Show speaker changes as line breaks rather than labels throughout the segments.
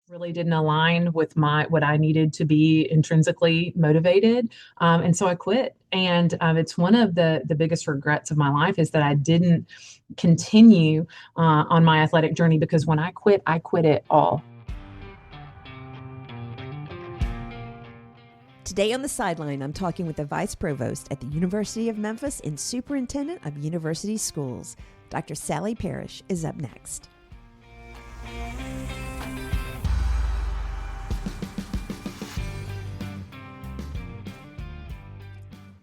really didn't align with what I needed to be intrinsically motivated. And so I quit. And it's one of the biggest regrets of my life is that I didn't continue on my athletic journey because when I quit it all.
Today on the Sideline, I'm talking with the Vice Provost at the University of Memphis and Superintendent of University Schools. Dr. Sally Parish is up next.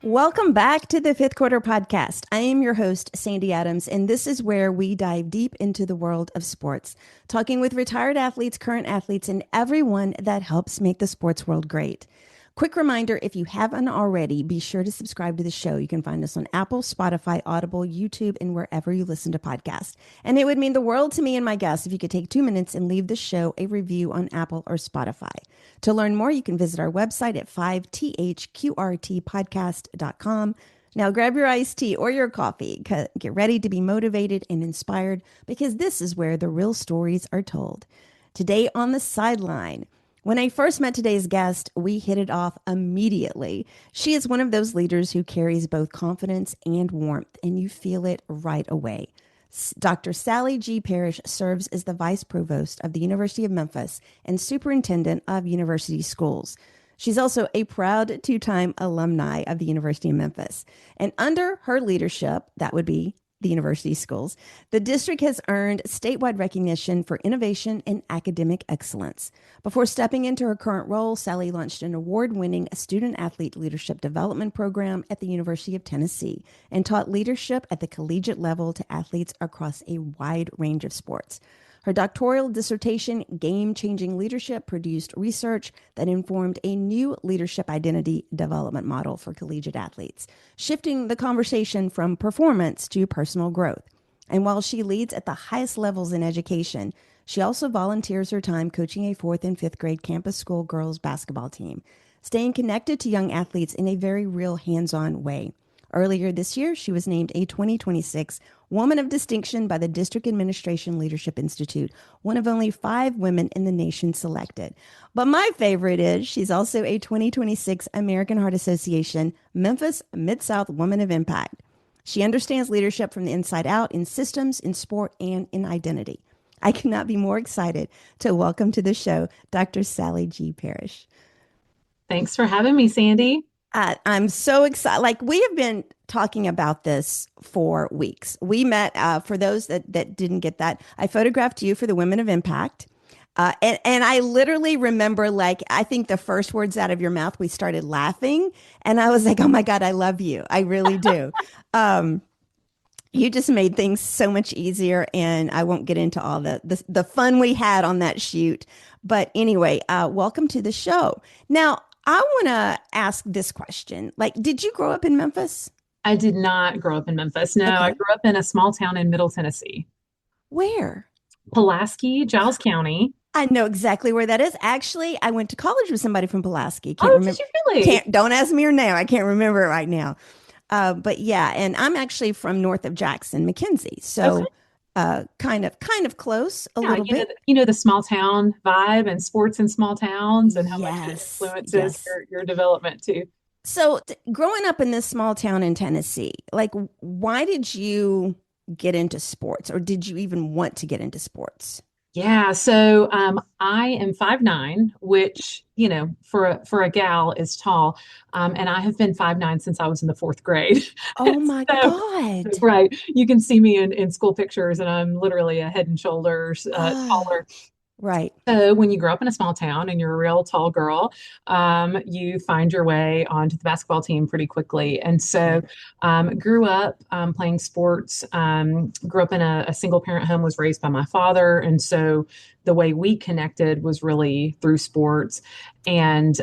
Welcome back to the Fifth Quarter Podcast. I am your host, Sandy Adams, and this is where we dive deep into the world of sports, talking with retired athletes, current athletes, and everyone that helps make the sports world great. Quick reminder, if you haven't already, be sure to subscribe to the show. You can find us on Apple, Spotify, Audible, YouTube, and wherever you listen to podcasts. And it would mean the world to me and my guests if you could take 2 minutes and leave the show a review on Apple or Spotify. To learn more, you can visit our website at 5thqrtpodcast.com. Now grab your iced tea or your coffee. Get ready to be motivated and inspired because this is where the real stories are told. Today on the Sideline, when I first met today's guest, we hit it off immediately. She is one of those leaders who carries both confidence and warmth, and you feel it right away. Dr. Sally G. Parish serves as the Vice Provost of the University of Memphis and Superintendent of University Schools. She's also a proud two-time alumni of the University of Memphis. And under her leadership, that would be the university schools, the district has earned statewide recognition for innovation and academic excellence. Before stepping into her current role, Sally launched an award-winning student-athlete leadership development program at the University of Tennessee and taught leadership at the collegiate level to athletes across a wide range of sports. Her doctoral dissertation, Game-Changing Leadership, produced research that informed a new leadership identity development model for collegiate athletes, shifting the conversation from performance to personal growth. And while she leads at the highest levels in education, she also volunteers her time coaching a 4th and 5th grade campus school girls basketball team, staying connected to young athletes in a very real hands-on way. Earlier this year, she was named a 2026 Woman of Distinction by the District Administration Leadership Institute, one of only 5 women in the nation selected. But my favorite is she's also a 2026 American Heart Association Memphis Mid-South Woman of Impact. She understands leadership from the inside out in systems, in sport, and in identity. I cannot be more excited to welcome to the show Dr. Sally G. Parish.
Thanks for having me, Sandy.
I'm so excited. Like, we have been talking about this for weeks. We met, for those that didn't get that, I photographed you for the Women of Impact. And I literally remember, like, I think the first words out of your mouth, we started laughing. And I was like, oh my God, I love you. I really do. You just made things so much easier. And I won't get into all the fun we had on that shoot. But anyway, welcome to the show. Now, I want to ask this question. Like, did you grow up in Memphis?
I did not grow up in Memphis. No,
Okay.
I grew up in a small town in Middle Tennessee.
Where?
Pulaski, Giles County.
I know exactly where that is. Actually, I went to college with somebody from Pulaski.
Oh, did you really?
Don't ask me her name. I can't remember it right now. But yeah, and I'm actually from north of Jackson, McKenzie. So
Okay.
kind of close a
Yeah,
little bit.
the small town vibe and sports in small towns and how much it
Yes,
influences
yes.
your development too.
So growing up in this small town in Tennessee, like, why did you get into sports, or did you even want to get into sports?
Yeah, so I am 5'9", which, for a gal is tall. And I have been 5'9" since I was in the 4th grade.
Oh my
So,
God.
right. You can see me in school pictures, and I'm literally a head and shoulders
Ah,
taller.
right.
So when you grow up in a small town and you're a real tall girl, you find your way onto the basketball team pretty quickly. And so grew up playing sports, grew up in a single parent home, was raised by my father. And so the way we connected was really through sports. And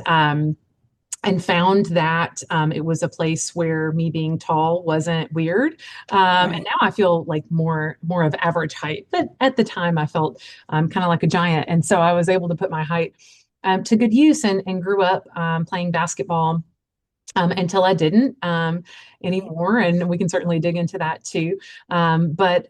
found that it was a place where me being tall wasn't weird. And
Right.
now I feel like more of average height. But at the time, I felt kind of like a giant. And so I was able to put my height to good use and grew up playing basketball until I didn't anymore. And we can certainly dig into that too. But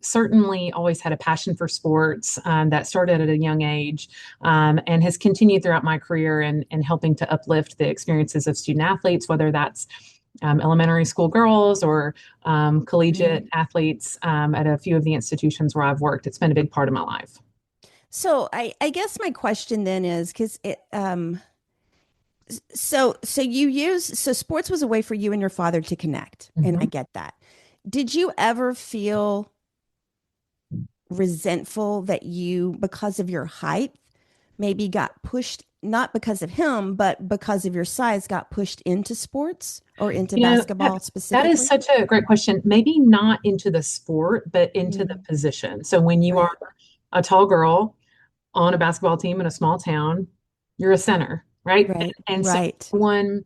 certainly always had a passion for sports that started at a young age and has continued throughout my career and helping to uplift the experiences of student athletes, whether that's elementary school girls or collegiate
Right.
athletes at a few of the institutions where I've worked. It's been a big part of my life.
So I guess my question then is because so you use so sports was a way for you and your father to connect, and I
Mhm.
get that. Did you ever feel resentful that you, because of your height, maybe got pushed, not because of him, but because of your size, got pushed into sports or into
That
basketball
that is
specifically?
such a great question. Maybe not into the sport, but into the
Mm,
position. So when you are
right,
a tall girl on a basketball team in a small town, you're a center, right?
right,
And so
right,
no one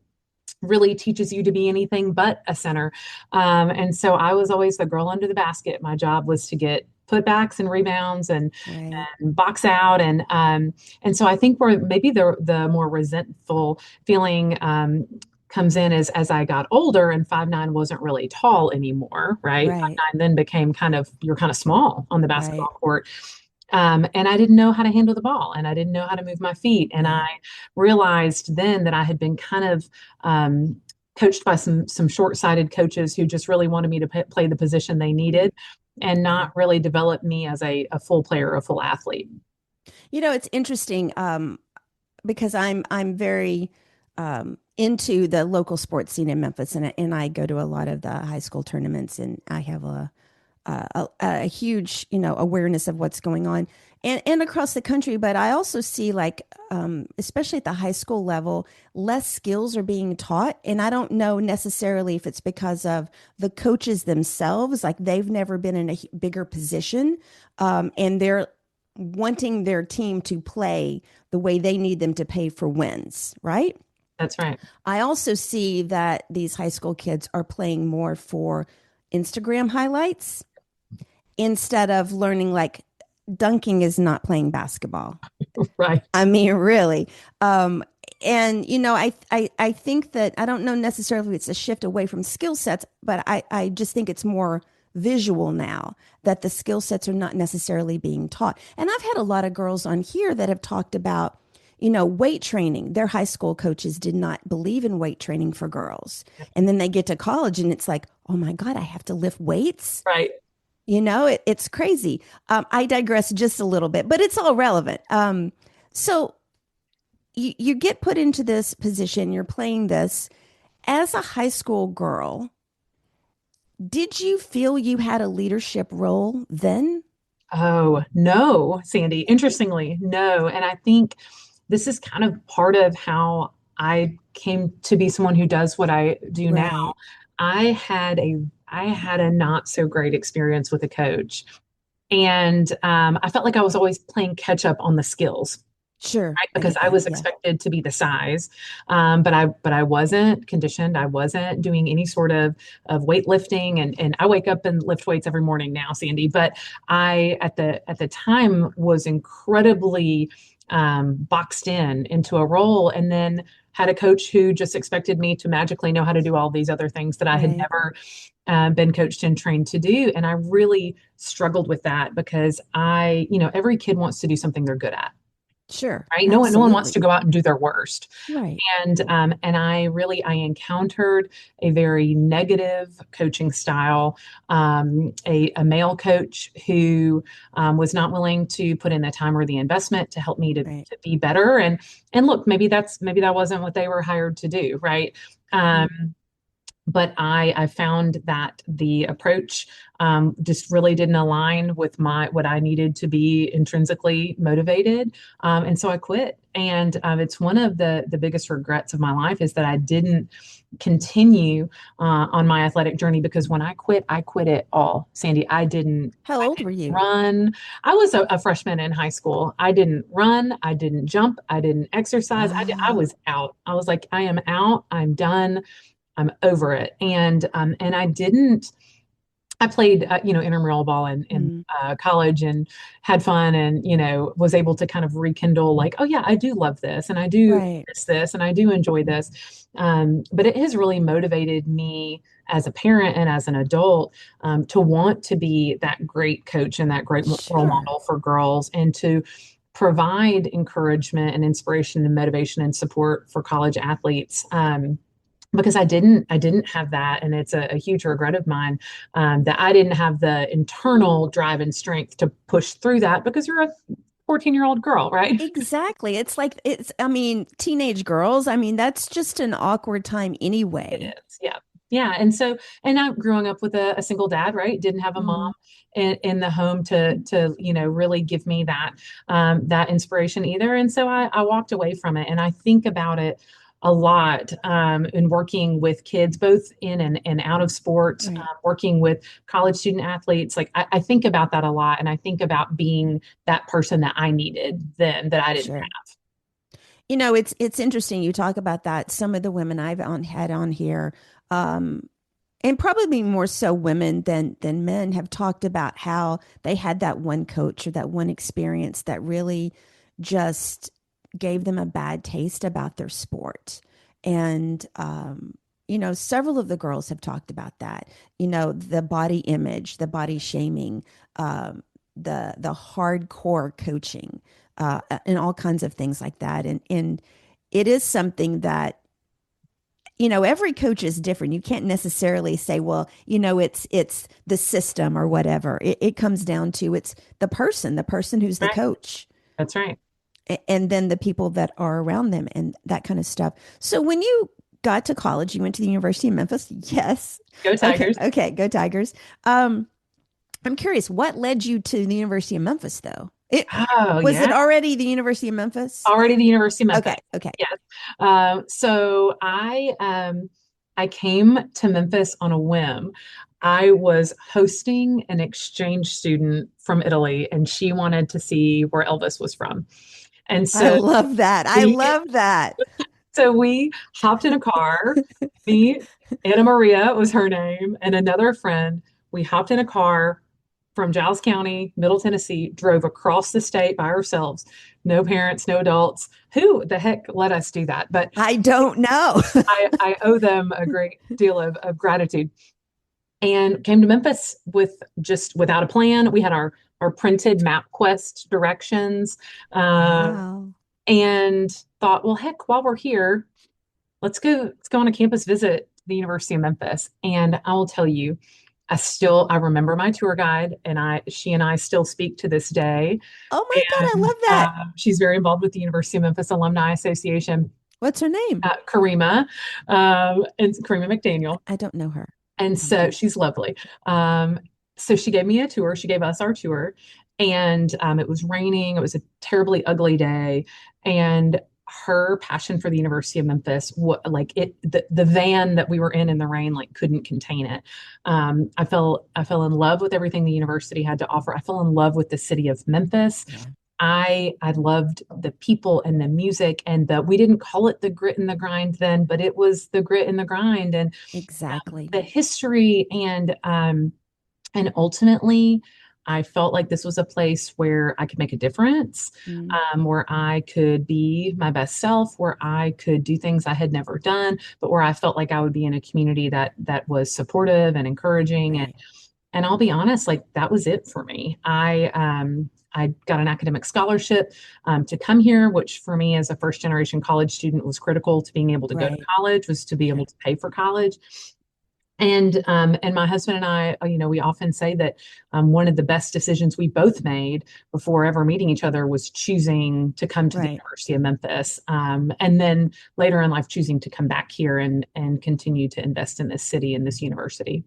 really teaches you to be anything but a center. And so I was always the girl under the basket. My job was to get putbacks and rebounds
right,
and box out and so I think where maybe the more resentful feeling comes in as I got older and 5'9" wasn't really tall anymore, right?
right,
5'9" then became you're kind of small on the
right,
basketball court. And I didn't know how to handle the ball and I didn't know how to move my feet. And I
right,
realized then that I had been kind of coached by some short-sighted coaches who just really wanted me to play the position they needed and
yeah.
not really develop me as a full player, a full athlete.
It's interesting because I'm very into the local sports scene in Memphis, and I go to a lot of the high school tournaments, and I have a huge awareness of what's going on and across the country. But I also see like especially at the high school level, less skills are being taught, and I don't know necessarily if it's because of the coaches themselves, like they've never been in a bigger position, and they're wanting their team to play the way they need them to pay for wins, right?
That's right.
I also see that these high school kids are playing more for Instagram highlights instead of learning, like, dunking is not playing basketball.
Right.
I mean, really. Um, and I think that I don't know necessarily if it's a shift away from skill sets, but I just think it's more visual now that the skill sets are not necessarily being taught. And I've had a lot of girls on here that have talked about, weight training. Their high school coaches did not believe in weight training for girls. And then they get to college and it's like, oh my God, I have to lift weights.
Right.
It's crazy. I digress just a little bit, but it's all relevant. So you get put into this position, you're playing this as a high school girl. Did you feel you had a leadership role then?
Oh, no, Sandy. Interestingly, no. And I think this is kind of part of how I came to be someone who does what I do now.
Right.
I had a I had a not so great experience with a coach. And I felt like I was always playing catch up on the skills,
Sure.
right?
I
Because
get
I
that.
was
Yeah.
expected to be the size, but I wasn't conditioned. I wasn't doing any sort of weightlifting, and I wake up and lift weights every morning now, Sandy. But I at the time was incredibly boxed into a role, and then had a coach who just expected me to magically know how to do all these other things that I had
Right.
never been coached and trained to do. And I really struggled with that because every kid wants to do something they're good at,
Sure.
right? No one wants to
Absolutely.
go out and do their worst.
Right.
And I encountered a very negative coaching style, a male coach who was not willing to put in the time or the investment to help me to,
Right.
to be better. And look, maybe that wasn't what they were hired to do, right?
Mhm.
But I found that the approach just really didn't align with my what I needed to be intrinsically motivated, and so I quit. And it's one of the biggest regrets of my life is that I didn't continue on my athletic journey because when I quit it all, Sandy.
How
I
old were
didn't
you?
run. I was a freshman in high school. I didn't run. I didn't jump. I didn't exercise. I
Wow.
was out. I was like, I am out. I'm done. I'm over it. And I didn't. I played, intramural ball in
Mm,
college and had fun and, was able to kind of rekindle like, oh yeah, I do love this and I do
right.
miss this and I do enjoy this. But it has really motivated me as a parent and as an adult to want to be that great coach and that great role
Sure.
model for girls and to provide encouragement and inspiration and motivation and support for college athletes. Because I didn't have that, and it's a huge regret of mine that I didn't have the internal drive and strength to push through that because you're a 14-year-old girl, right?
Exactly. It's like I mean, teenage girls, I mean, that's just an awkward time
It
anyway.
is, yeah. Yeah. And I'm growing up with a single dad, right? Didn't have a mom
Mm,
in the home to really give me that inspiration either. And so I walked away from it. And I think about it a lot in working with kids, both in and out of sports,
right.
working with college student athletes. Like I think about that a lot. And I think about being that person that I needed then that I didn't
Sure. You know, it's interesting you talk about that. Some of the women had on here, um, and probably more so women than men have talked about how they had that one coach or that one experience that really just gave them a bad taste about their sport. And several of the girls have talked about that. You know, the body image, the body shaming, the hardcore coaching, and all kinds of things like that. And it is something that every coach is different. You can't necessarily say, well, it's the system or whatever. It comes down to it's the person who's the
have. Right.
coach,
That's right.
and then the people that are around them and that kind of stuff. So when you got to college, you went to the University of Memphis. Yes.
Go
Okay.
Tigers.
Okay. Go Tigers. I'm curious, what led you to the University of Memphis, though?
Oh,
Was it
yeah.
already the University of Memphis?
Already the University of Memphis.
Okay. Okay.
Yes. So I came to Memphis on a whim. I was hosting an exchange student from Italy, and she wanted to see where Elvis was from. And
I
so
love that. I
we
love that.
so we hopped in a car. Me, Anna Maria was her name, and another friend. We hopped in a car from Giles County, Middle Tennessee, drove across the state by ourselves. No parents, no adults. Who the heck let us do that? But
I don't know.
I owe them a great deal of gratitude. And came to Memphis without a plan. We had our printed MapQuest directions, uh,
Wow.
and thought, well, heck, while we're here, let's go on a campus visit to the University of Memphis. And I will tell you, I remember my tour guide, and she and I still speak to this day.
Oh my God, I
And
love that.
she's very involved with the University of Memphis Alumni Association,
What's her name?
Karima, and Karima McDaniel.
I don't know her.
And so she's lovely. Um, so she gave me a tour. She gave us our tour, and it was raining. It was a terribly ugly day, and her passion for the University of Memphis, the van that we were in the rain, like couldn't contain it. I fell in love with everything the university had to offer. I fell in love with the city of Memphis.
Yeah,
I loved the people and the music, and we didn't call it the grit and the grind then, but it was the grit and the grind. And
exactly.
the history and ultimately I felt like this was a place where I could make a difference,
Mm,
where I could be my best self, where I could do things I had never done, but where I felt like I would be in a community that was supportive and encouraging. And
right.
and I'll be honest, like that was it for me. I got an academic scholarship to come here, which for me as a first generation college student was critical to being able to go to
Right.
college, was to be able
Right.
to pay for college. And my husband and I, we often say that one of the best decisions we both made before ever meeting each other was choosing to come to the
Right.
University of Memphis, and then later in life choosing to come back here and continue to invest in this city and this university.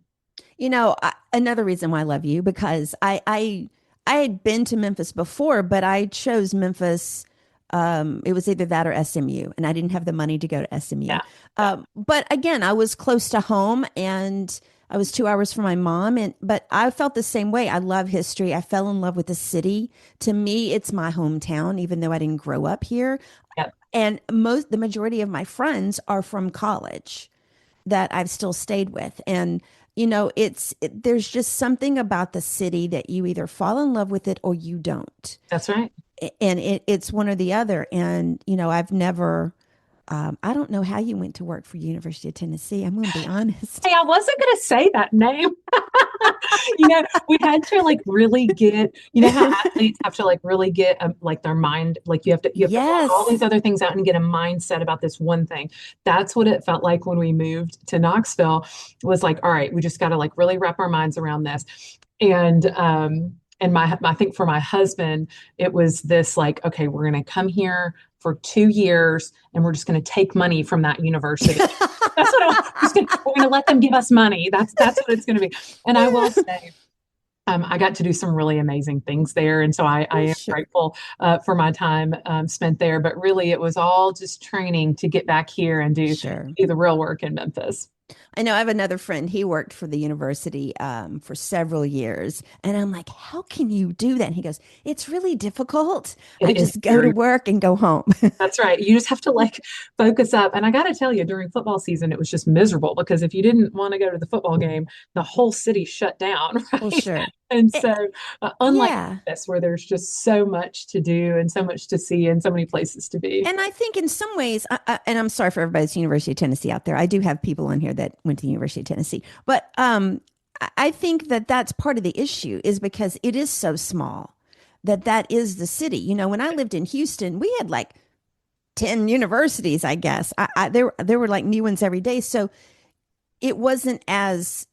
Another reason why I love you because I had been to Memphis before, but I chose Memphis. It was either that or SMU, and I didn't have the money to go to SMU.
Yeah, yeah,
But again, I was close to home, and I was 2 hours from my mom, and but I felt the same way. I love history. I fell in love with the city. To me, it's my hometown, even though I didn't grow up here.
yeah.
And the majority of my friends are from college that I've still stayed with. And there's just something about the city that you either fall in love with it or you don't.
That's right.
And it's one or the other. And, I've never, I don't know how you went to work for University of Tennessee. I'm going to be honest.
Hey, I wasn't going to say that name. We had to like really get, how athletes have to like really get like their mind, like you have to block all
Yes.
these other things out and get a mindset about this one thing. That's what it felt like when we moved to Knoxville. It was like, all right, we just got to like really wrap our minds around this. And I think for my husband, it was this like, okay, we're going to come here for 2 years and we're just going to take money from that university. That's what we're going to let them give us money. That's what it's going to be. And I will say, I got to do some really amazing things there, and so I am
Sure.
grateful for my time spent there. But really, it was all just training to get back here and
Sure.
do the real work in Memphis.
I know I have another friend. He worked for the university for several years. And I'm like, how can you do that? And he goes, it's really difficult. I
It is
just go to
very
work and go home.
That's right. You just have to like focus up. And I got to tell you, during football season, it was just miserable because if you didn't want to go to the football game, the whole city shut down,
Well,
right?
sure.
And
It,
so, unlike
yeah.
this, where there's just so much to do and so much to see and so many places to be.
And I think in some ways, and I'm sorry for everybody's University of Tennessee out there. I do have people on here that went to the University of Tennessee, but I think that that's part of the issue is because it is so small that is the city. When I lived in Houston, we had like 10 universities, I guess. There were like new ones every day. So it wasn't as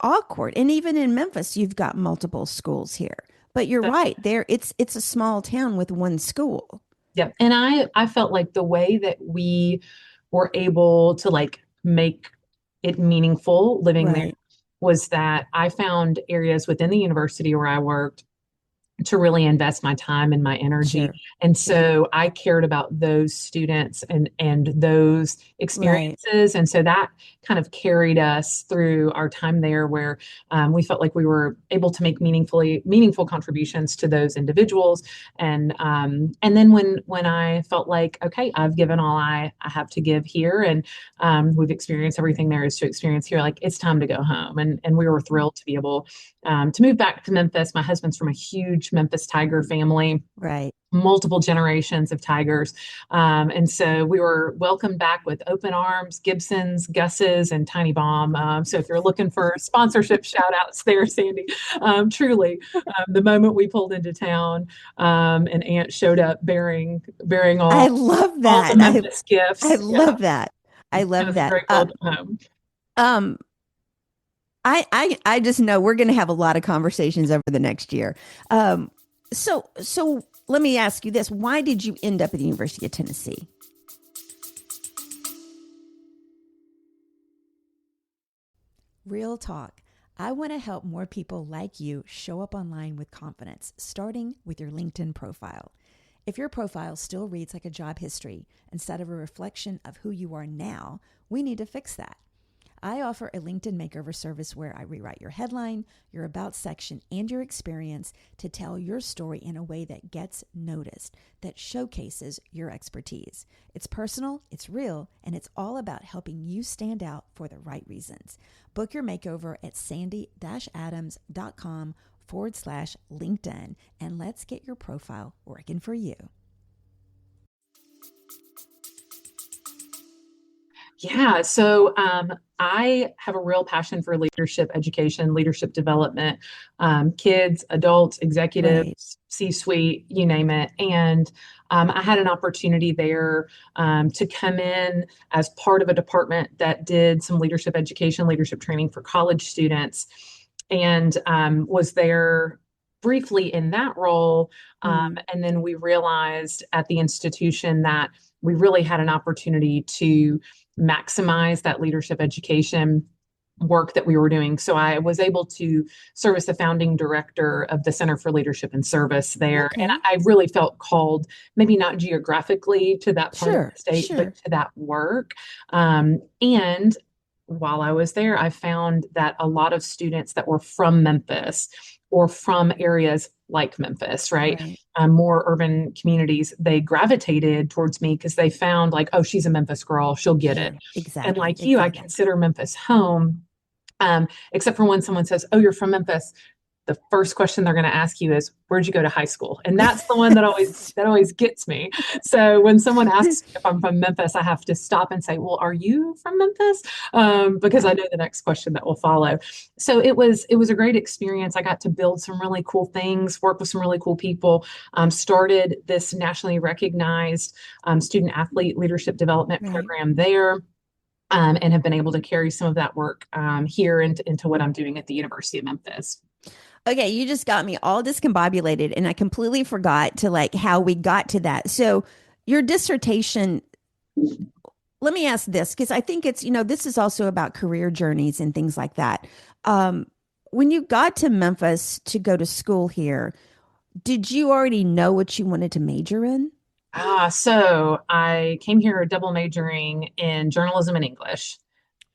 awkward. And even in Memphis, you've got multiple schools here. But you're right. It's a small town with one school.
Yeah. And I felt like the way that we were able to like make it meaningful living there
Right.
was that I found areas within the university where I worked to really invest my time and my energy.
Sure.
And
Sure.
so I cared about those students and those
Right.
experiences. And so that kind of carried us through our time there where we felt like we were able to make meaningful contributions to those individuals. And then when I felt like, okay, I've given all I have to give here and we've experienced everything there is to experience here, like it's time to go home. And we were thrilled to be able to move back to Memphis. My husband's from a huge Memphis Tiger family,
Right.
multiple generations of Tigers. And so we were welcomed back with open arms, Gibsons, Gus's, and Tiny Bomb. So if you're looking for sponsorship shout outs there, Sandy, truly, the moment we pulled into town, and Aunt showed up bearing
I
all,
love
all the
that.
Memphis
I
gifts. Yeah,
love that. I
it
love
was a
that.
great welcome home.
Um, I just know we're going to have a lot of conversations over the next year. So let me ask you this: why did you end up at the University of Tennessee? Real talk. I want to help more people like you show up online with confidence, starting with your LinkedIn profile. If your profile still reads like a job history instead of a reflection of who you are now, we need to fix that. I offer a LinkedIn makeover service where I rewrite your headline, your about section, and your experience to tell your story in a way that gets noticed, that showcases your expertise. It's personal, it's real, and it's all about helping you stand out for the right reasons. Book your makeover at sandy-adams.com/LinkedIn, and let's get your profile working for you.
Yeah, so I have a real passion for leadership education, leadership development, kids, adults,
Right.
executives, C-suite, you name it. And I had an opportunity there to come in as part of a department that did some leadership education, leadership training for college students, and was there briefly in that role.
Mm.
And then we realized at the institution that we really had an opportunity to maximize that leadership education work that we were doing. So I was able to serve as the founding director of the Center for Leadership and Service there. And
Okay.
I really felt called, maybe not geographically to that part of
Sure.
the state, but
Sure.
to that work. And while I was there, I found that a lot of students that were from Memphis or from areas like Memphis, right?
Right.
More urban communities, they gravitated towards me because they found like, oh, she's a Memphis girl, she'll get it.
Sure.
And
Exactly.
like you, I
Exactly.
consider Memphis home. Except for when someone says, "Oh, you're from Memphis." The first question they're going to ask you is, "Where'd you go to high school?" And that's the one that always gets me. So when someone asks me if I'm from Memphis, I have to stop and say, "Well, are you from Memphis?" Because I
Yeah.
know the next question that will follow. So it was a great experience. I got to build some really cool things, work with some really cool people. Started this nationally recognized student athlete leadership development
Right.
program there. And have been able to carry some of that work here into what I'm doing at the University of Memphis.
Okay, you just got me all discombobulated and I completely forgot to like how we got to that. So your dissertation, let me ask this because I think it's, this is also about career journeys and things like that. Um, when you got to Memphis to go to school here, did you already know what you wanted to major in?
So I came here double majoring in journalism and English,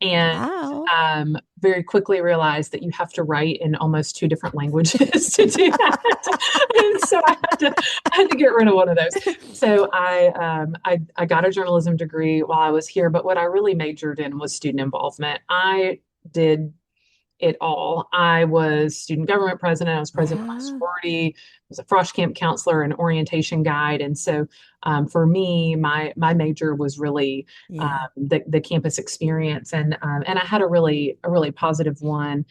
and
Wow.
very quickly realized that you have to write in almost two different languages to do that. And so I had to get rid of one of those. So I got a journalism degree while I was here, but what I really majored in was student involvement. I did it all. I was student government president. I was president of my
Wow.
sorority. I was a frosh camp counselor and orientation guide. And so, for me, my major was really
Yeah.
the campus experience, and I had a really positive one.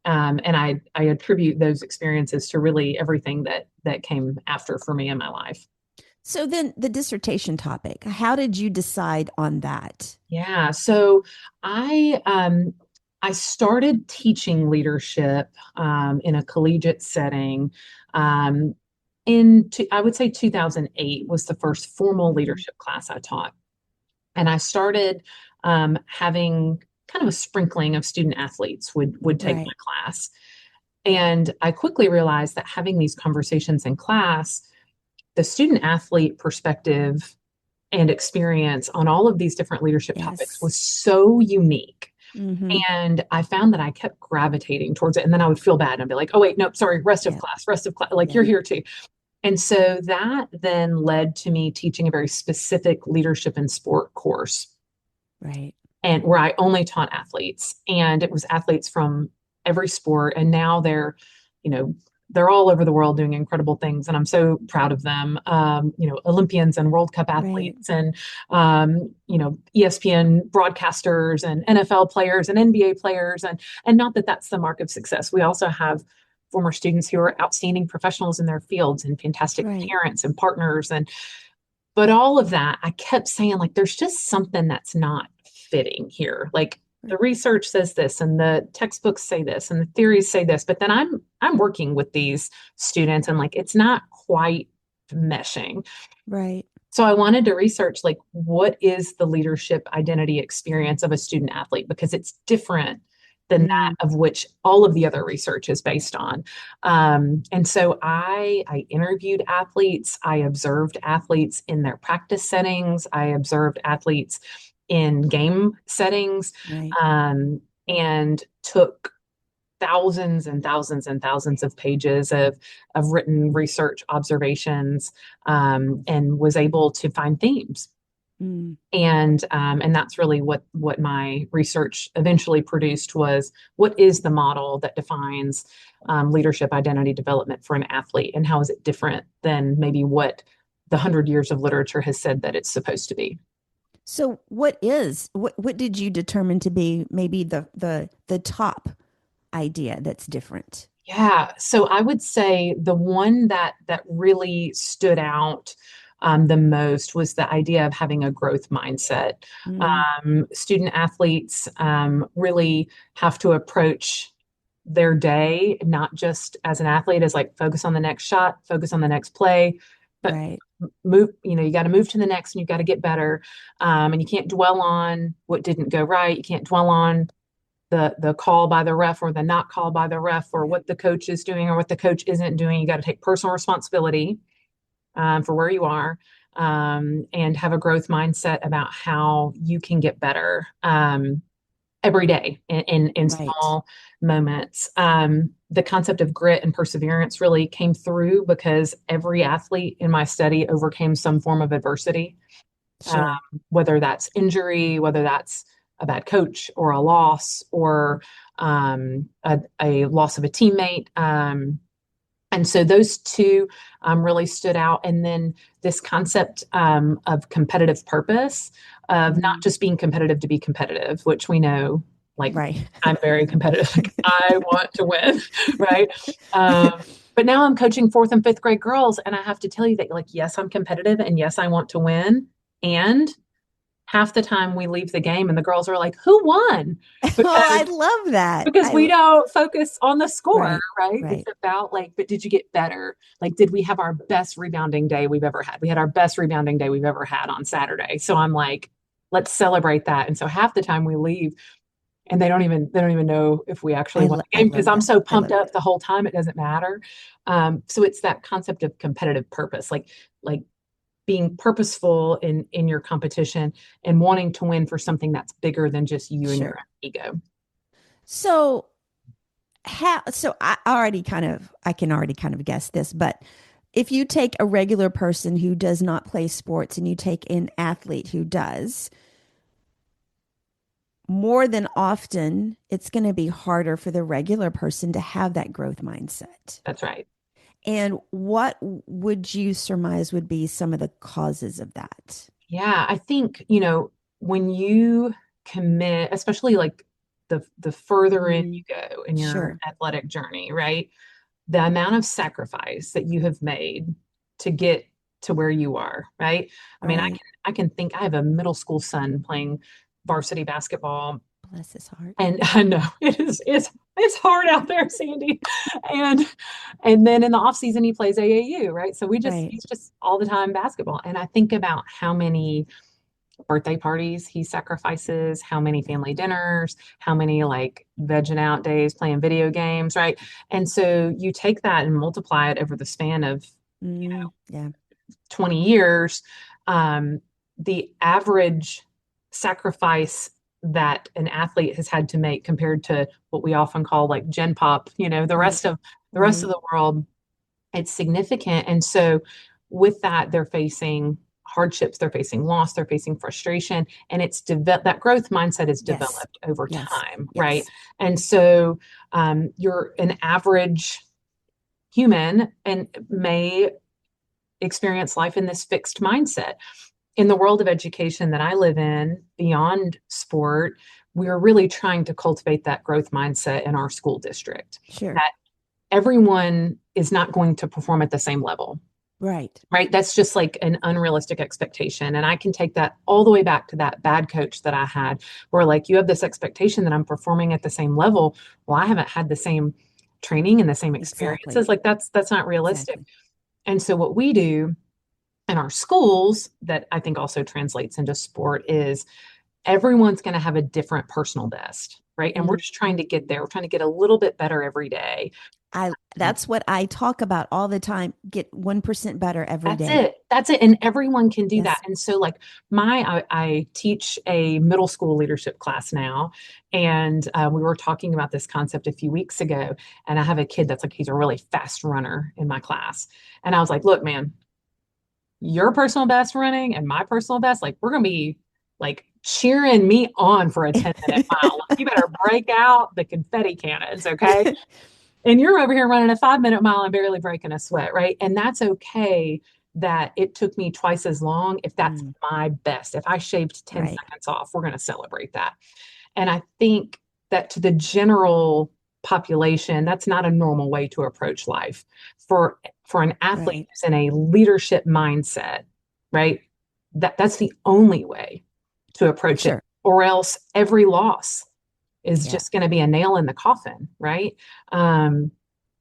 And I attribute those experiences to really everything that came after for me in my life.
So then the dissertation topic, how did you decide on that?
Yeah. So I um I started teaching leadership in a collegiate setting. Um, I would say 2008 was the first formal
Mhm.
leadership class I taught, and I started having kind of a sprinkling of student athletes would take my
Right.
class, and I quickly realized that having these conversations in class, the student athlete perspective and experience on all of these different leadership topics
Yes.
was so unique.
Mm-hmm.
And I found that I kept gravitating towards it. And then I would feel bad and be like, "Oh, wait, nope, sorry,
Yep.
rest of class, like you're
Yep.
here too." And so that then led to me teaching a very specific leadership and sport course,
Right.
and where I only taught athletes. And it was athletes from every sport. And now you know, they're all over the world doing incredible things, and I'm so proud of them. Olympians and World Cup
Right.
athletes, and ESPN broadcasters, and NFL players, and NBA players, and not that that's the mark of success. We also have former students who are outstanding professionals in their fields and fantastic
Right.
parents and partners, and but all of that, I kept saying, like, there's just something that's not fitting here. Like, the research says this, and the textbooks say this, and the theories say this, but then I'm working with these students, and like it's not quite meshing.
Right.
So I wanted to research, like, what is the leadership identity experience of a student athlete, because it's different than that
Mm.
of which all of the other research is based on. And so I interviewed athletes, I observed athletes in their practice settings, I observed athletes in game settings,
Right.
and took thousands and thousands and thousands of pages of written research observations, and was able to find themes.
Mm.
And that's really what my research eventually produced was, what is the model that defines leadership identity development for an athlete, and how is it different than maybe what the 100 years of literature has said that it's supposed to be.
So what did you determine to be maybe the top idea that's different?
Yeah, so I would say the one that really stood out the most was the idea of having a growth mindset.
Mm.
Student athletes really have to approach their day not just as an athlete, as like focus on the next shot, focus on the next play, but
Right.
move. You got to move to the next, and you got to get better. And you can't dwell on what didn't go right. You can't dwell on the call by the ref or the not call by the ref, or
Yeah.
what the coach is doing or what the coach isn't doing. You got to take personal responsibility for where you are, and have a growth mindset about how you can get better every day in
Right.
small moments. The concept of grit and perseverance really came through because every athlete in my study overcame some form of adversity, um,
Sure.
whether that's injury, whether that's a bad coach or a loss, or a loss of a teammate. And so those two really stood out. And then this concept of competitive purpose, of not
Mm,
just being competitive to be competitive, which we know, like,
right.
I'm very competitive. Like, I want to win, right? But now I'm coaching fourth and fifth grade girls, and I have to tell you that, like, yes, I'm competitive, and yes, I want to win. And half the time we leave the game, and the girls are like, "Who won?"
Oh, I
Because
love that.
we don't focus on the score,
Right,
right? It's
right.
about, like, but did you get better? Like, did we have our best rebounding day we've ever had? We had our best rebounding day we've ever had on Saturday. So I'm like, let's celebrate that. And so half the time we leave and they don't even know if we actually won the
I
game because
love
I'm
that.
so
I
pumped
love
up the whole time it doesn't matter. So it's that concept of competitive purpose, like being purposeful in your competition and wanting to win for something that's bigger than just you and your
Sure.
ego.
So I can already kind of guess this, but if you take a regular person who does not play sports and you take an athlete who does, more than often it's going to be harder for the regular person to have that growth mindset.
That's right.
And what would you surmise would be some of the causes of that?
Yeah, I think, when you commit, especially like the further in
Mm,
you go in your
sure.
athletic journey, right? The amount of sacrifice that you have made to get to where you are, right? I mean,
Right.
I can think I have a middle school son playing varsity basketball,
Bless his heart.
and I know it's hard out there, Sandy. And then in the off season he plays AAU, right? So
Right.
he's just all the time basketball. And I think about how many birthday parties he sacrifices, how many
Yeah.
family dinners, how many like vegging out days playing video games, right? And so you take that and multiply it over the span of
Mm, yeah.
20 years, the average sacrifice that an athlete has had to make compared to what we often call like gen pop,
Right.
the rest of
Right.
the world, it's significant. And so with that, they're facing hardships, they're facing loss, they're facing frustration, and that growth mindset is
Yes.
developed over
Yes.
time, right?
Yes.
And so you're an average human and may experience life in this fixed mindset. In the world of education that I live in, beyond sport, we're really trying to cultivate that growth mindset in our school district,
Sure.
that everyone is not going to perform at the same level,
Right.
right? That's just like an unrealistic expectation. And I can take that all the way back to that bad coach that I had, where like you have this expectation that I'm performing at the same level. Well, I haven't had the same training and the same
Exactly.
experiences. Like that's not realistic.
Exactly.
And so what we do in our schools that I think also translates into sport is everyone's going to have a different personal best, right? And we're
Mm.
just trying to get there. We're trying to get a little bit better every day.
I That's what I talk about all the time. Get 1% better every
That's
day.
it. That's it. And everyone can do that.
Yes.
And so, like, I teach a middle school leadership class now. And we were talking about this concept a few weeks ago. And I have a kid that's like, he's a really fast runner in my class. And I was like, look, man, your personal best running and my personal best, like, we're going to be like cheering me on for a 10-minute mile. Like, you better break out the confetti cannons, okay? And you're over here running a 5-minute mile and barely breaking a sweat, right? And that's okay that it took me twice as long if that's
Mm,
my best. If I shaved 10
right.
seconds off, we're going to celebrate that. And I think that to the general population, that's not a normal way to approach life. For an athlete
Right.
who's in a leadership mindset, right? That's the only way to approach it.
Sure.
Or else every loss is
Yeah.
just going to be a nail in the coffin, right? Um,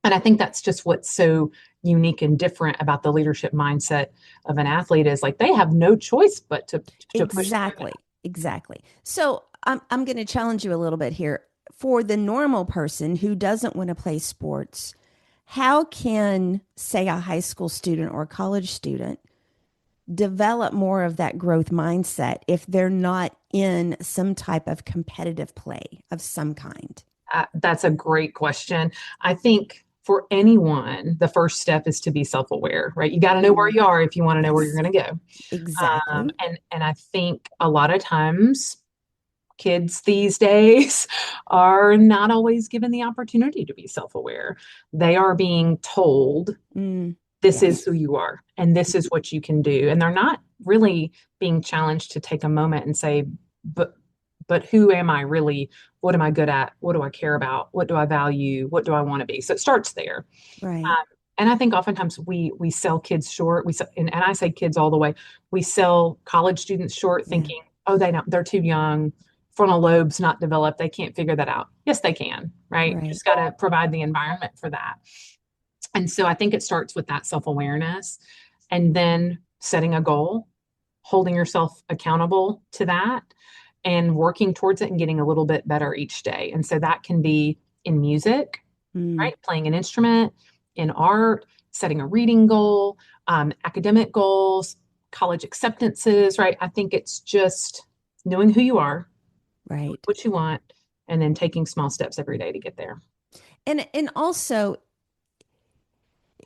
and I think that's just what's so unique and different about the leadership mindset of an athlete is like they have no choice but to push through that.
Exactly. Exactly. So I'm going to challenge you a little bit here. For the normal person who doesn't want to play sports, how can, say, a high school student or a college student develop more of that growth mindset if they're not in some type of competitive play of some kind?
That's a great question. I think for anyone, the first step is to be self-aware, right? You got to know where
Mm,
you are if you want to know where you're
yes,
going to go.
exactly.
And I think a lot of times kids these days are not always given the opportunity to be self-aware. They are being told
Mm,
this is
yes.
who you are and this is what you can do. And they're not really being challenged to take a moment and say, but who am I really? What am I good at? What do I care about? What do I value? What do I want to be? So it starts there.
Right.
And I think oftentimes we sell kids short. And I say kids all the way. We sell college students short,
Yeah.
thinking, oh, they're too young. Frontal lobes not developed. They can't figure that out. Yes, they can. Right.
Right.
Just got to provide the environment for that. And so I think it starts with that self awareness, and then setting a goal, holding yourself accountable to that, and working towards it and getting a little bit better each day. And so that can be in music,
Mm,
right? Playing an instrument, in art, setting a reading goal, academic goals, college acceptances, right? I think it's just knowing who you are,
right.
what you want, and then taking small steps every day to get there.
And also,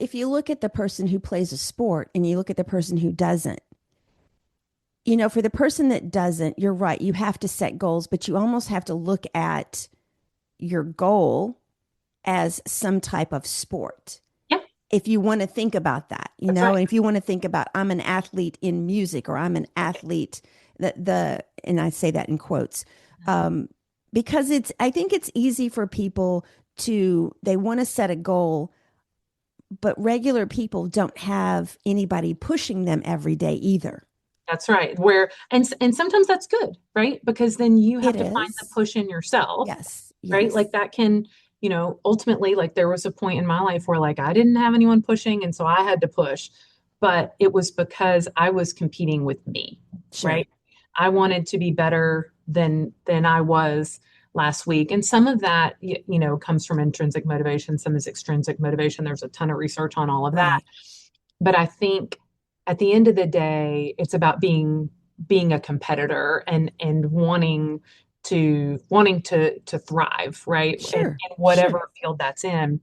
if you look at the person who plays a sport and you look at the person who doesn't, for the person that doesn't, you're right, you have to set goals, but you almost have to look at your goal as some type of sport.
Yeah,
If you want to think about that,
that's right.
and if you want to think about, I'm an athlete in music, or I'm an athlete, and I say that in quotes, um, because I think it's easy for people they want to set a goal, but regular people don't have anybody pushing them every day either.
That's right. And sometimes that's good, right? Because then you
It
have to find the
is.
push in yourself,
Yes.
right?
Yes.
Like that can, ultimately, like there was a point in my life where like I didn't have anyone pushing, and so I had to push. But it was because I was competing with me,
Sure.
right? I wanted to be better than I was last week. And some of that, comes from intrinsic motivation, some is extrinsic motivation. There's a ton of research on all of that.
Right.
But I think at the end of the day, it's about being a competitor and wanting to thrive, right? In
Sure. Sure.
whatever field that's in.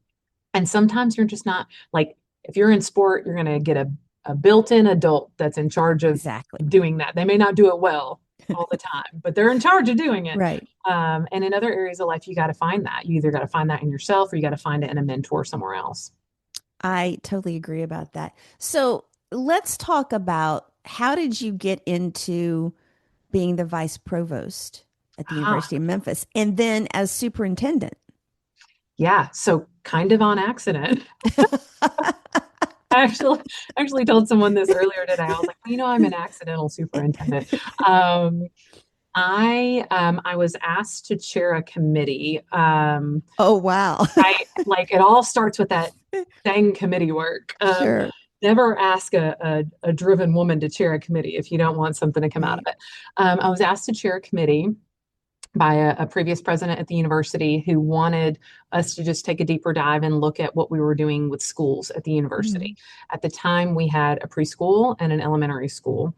And sometimes you're just not like if you're in sport, you're gonna get a built-in adult that's in charge of
Exactly.
doing that. They may not do it well all the time, but they're in charge of doing it.
Right.
And in other areas of life, you got to find that. You either got to find that in yourself or you got to find it in a mentor somewhere else.
I totally agree about that. So let's talk about, how did you get into being the vice provost at the
Ah,
University of Memphis and then as superintendent?
yeah. So kind of on accident. I actually told someone this earlier today. I was like, well, I'm an accidental superintendent. Um, I was asked to chair a committee.
Oh, wow.
I like it all starts with that dang committee work.
Sure.
Never ask a driven woman to chair a committee if you don't want something to come out of
Right.
it. I was asked to chair a committee by a previous president at the university who wanted us to just take a deeper dive and look at what we were doing with schools at the university.
Mhm.
At the time, we had a preschool and an elementary school.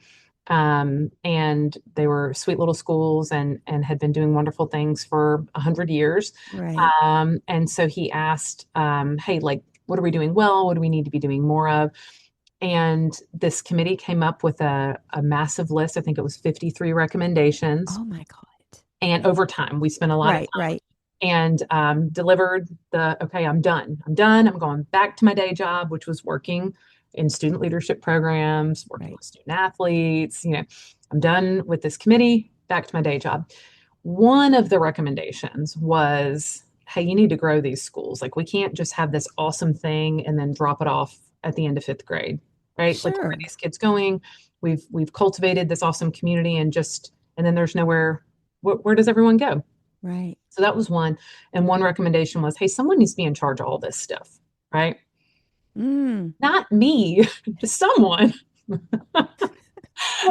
And they were sweet little schools and had been doing wonderful things for 100 years.
Right.
And so he asked, hey, like, what are we doing well? What do we need to be doing more of? And this committee came up with a massive list. I think it was 53 recommendations.
Oh my God.
And over time, we spent a lot of
Right. Right.
and delivered okay, I'm done. I'm done. I'm going back to my day job, which was working in student leadership programs, working
Right.
with student athletes. I'm done with this committee, back to my day job. One of the recommendations was, hey, you need to grow these schools. Like, we can't just have this awesome thing and then drop it off at the end of fifth grade, right? Like, where are
Sure.
these kids going? We've cultivated this awesome community and then there's nowhere. Where does everyone go?
Right.
So that was one. And one recommendation was, hey, someone needs to be in charge of all this stuff, right?
Mm.
Not me, just someone.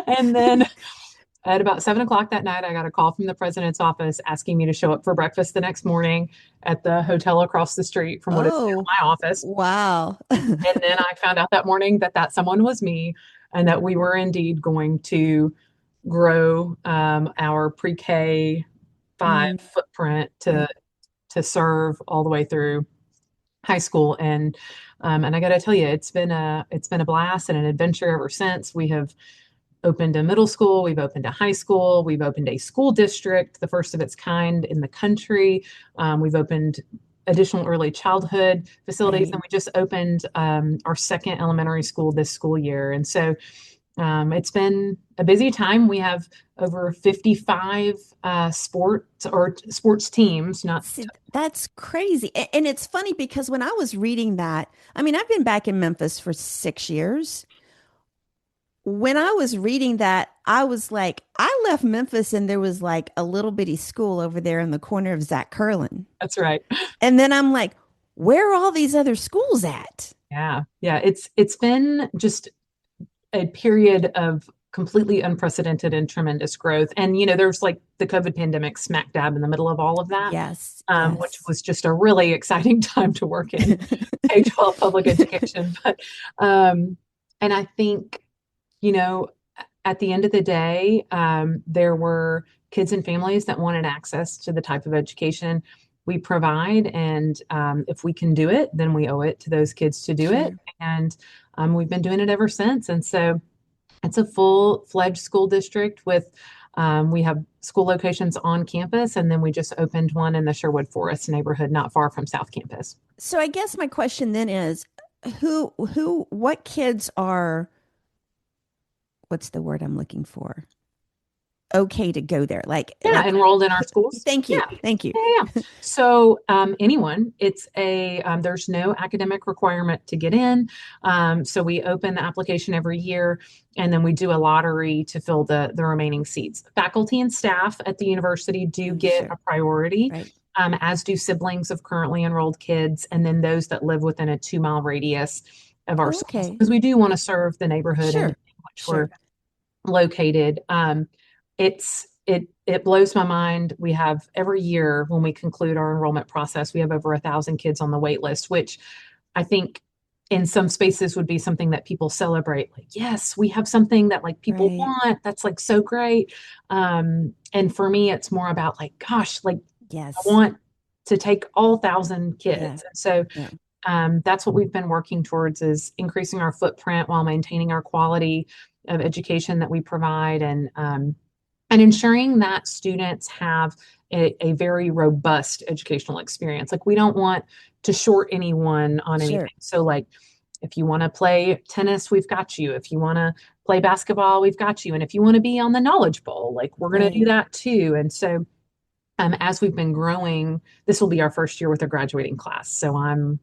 And then at about 7 o'clock that night, I got a call from the president's office asking me to show up for breakfast the next morning at the hotel across the street from what is now
Oh,
my office.
wow.
And then I found out that morning that someone was me and that we were indeed going to grow our pre-K five
Mm.
footprint to
Right.
serve all the way through high school. And I got to tell you, it's been a blast and an adventure ever since. We have opened a middle school, we've opened a high school, we've opened a school district, the first of its kind in the country. We've opened additional early childhood facilities,
Right.
and we just opened our second elementary school this school year. And so it's been a busy time. We have over 55 sports teams, not
See, that's crazy. And it's funny because when I was reading that, I mean, I've been back in Memphis for 6 years. When I was reading that, I was like, I left Memphis and there was like a little bitty school over there in the corner of Zach Curlin.
that's right.
And then I'm like, where are all these other schools at?
Yeah. Yeah. It's been just a period of completely unprecedented and tremendous growth. And, there's like the COVID pandemic smack dab in the middle of all of that,
Yes,
which
yes.
was just a really exciting time to work in K-12 public education. But, and I think, you know, at the end of the day, there were kids and families that wanted access to the type of education we provide. And if we can do it, then we owe it to those kids to do it.
Sure.
And we've been doing it ever since. And so it's a full-fledged school district with we have school locations on campus, and then we just opened one in the Sherwood Forest neighborhood, not far from South Campus.
So I guess my question then is what kids are, what's the word I'm looking for? Okay to go there.
Yeah, enrolled in our schools.
Thank you.
Yeah.
Thank you.
Yeah. So anyone, there's no academic requirement to get in. So we open the application every year, and then we do a lottery to fill the remaining seats. Faculty and staff at the university do get
Sure.
a priority,
Right.
as do siblings of currently enrolled kids, and then those that live within a 2-mile radius of our schools,
Okay.
because we do want to serve the neighborhood in
Sure.
which we're
Sure.
located. It blows my mind. We have every year when we conclude our enrollment process, we have over 1,000 kids on the wait list, which I think in some spaces would be something that people celebrate. Like, yes, we have something that like people
Right.
want. That's like so great. And for me, it's more about like, gosh, like I
Yes.
want to take all 1,000 kids.
Yeah.
And so
Yeah.
that's what we've been working towards, is increasing our footprint while maintaining our quality of education that we provide, and ensuring that students have a very robust educational experience. Like, we don't want to short anyone on anything.
Sure.
So like, if you want to play tennis, we've got you. If you want to play basketball, we've got you. And if you want to be on the Knowledge Bowl, like we're going to do
Right.
that too. And so as we've been growing, this will be our first year with a graduating class. So I'm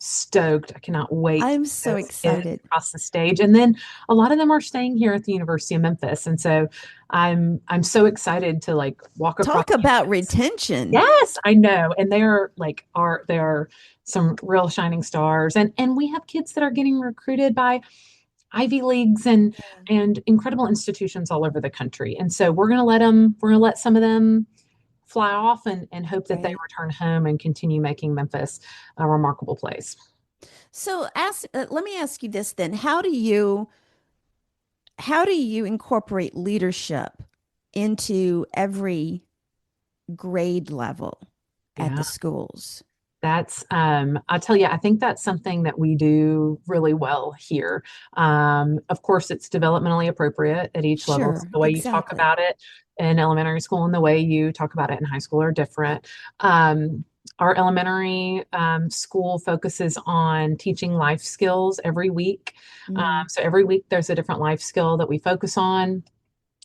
stoked. I cannot wait to
I'm
see
so
those kids
excited.
across the stage. And then a lot of them are staying here at the University of Memphis. And so I'm so excited to like walk across
Talk about
campus.
retention.
Yes, I know. And there are some real shining stars. And we have kids that are getting recruited by Ivy Leagues and incredible institutions all over the country. And so we're gonna let some of them fly off and hope that they
Right.
return home and continue making Memphis a remarkable place.
So let me ask you this then. How do you incorporate leadership into every grade level at
Yeah,
the schools?
I'll tell you, I think that's something that we do really well here. Of course, it's developmentally appropriate at each level. So
Sure,
the way you talk
exactly.
about it in elementary school and the way you talk about it in high school are different. Um, our elementary school focuses on teaching life skills every week.
Mm.
So every week there's a different life skill that we focus on.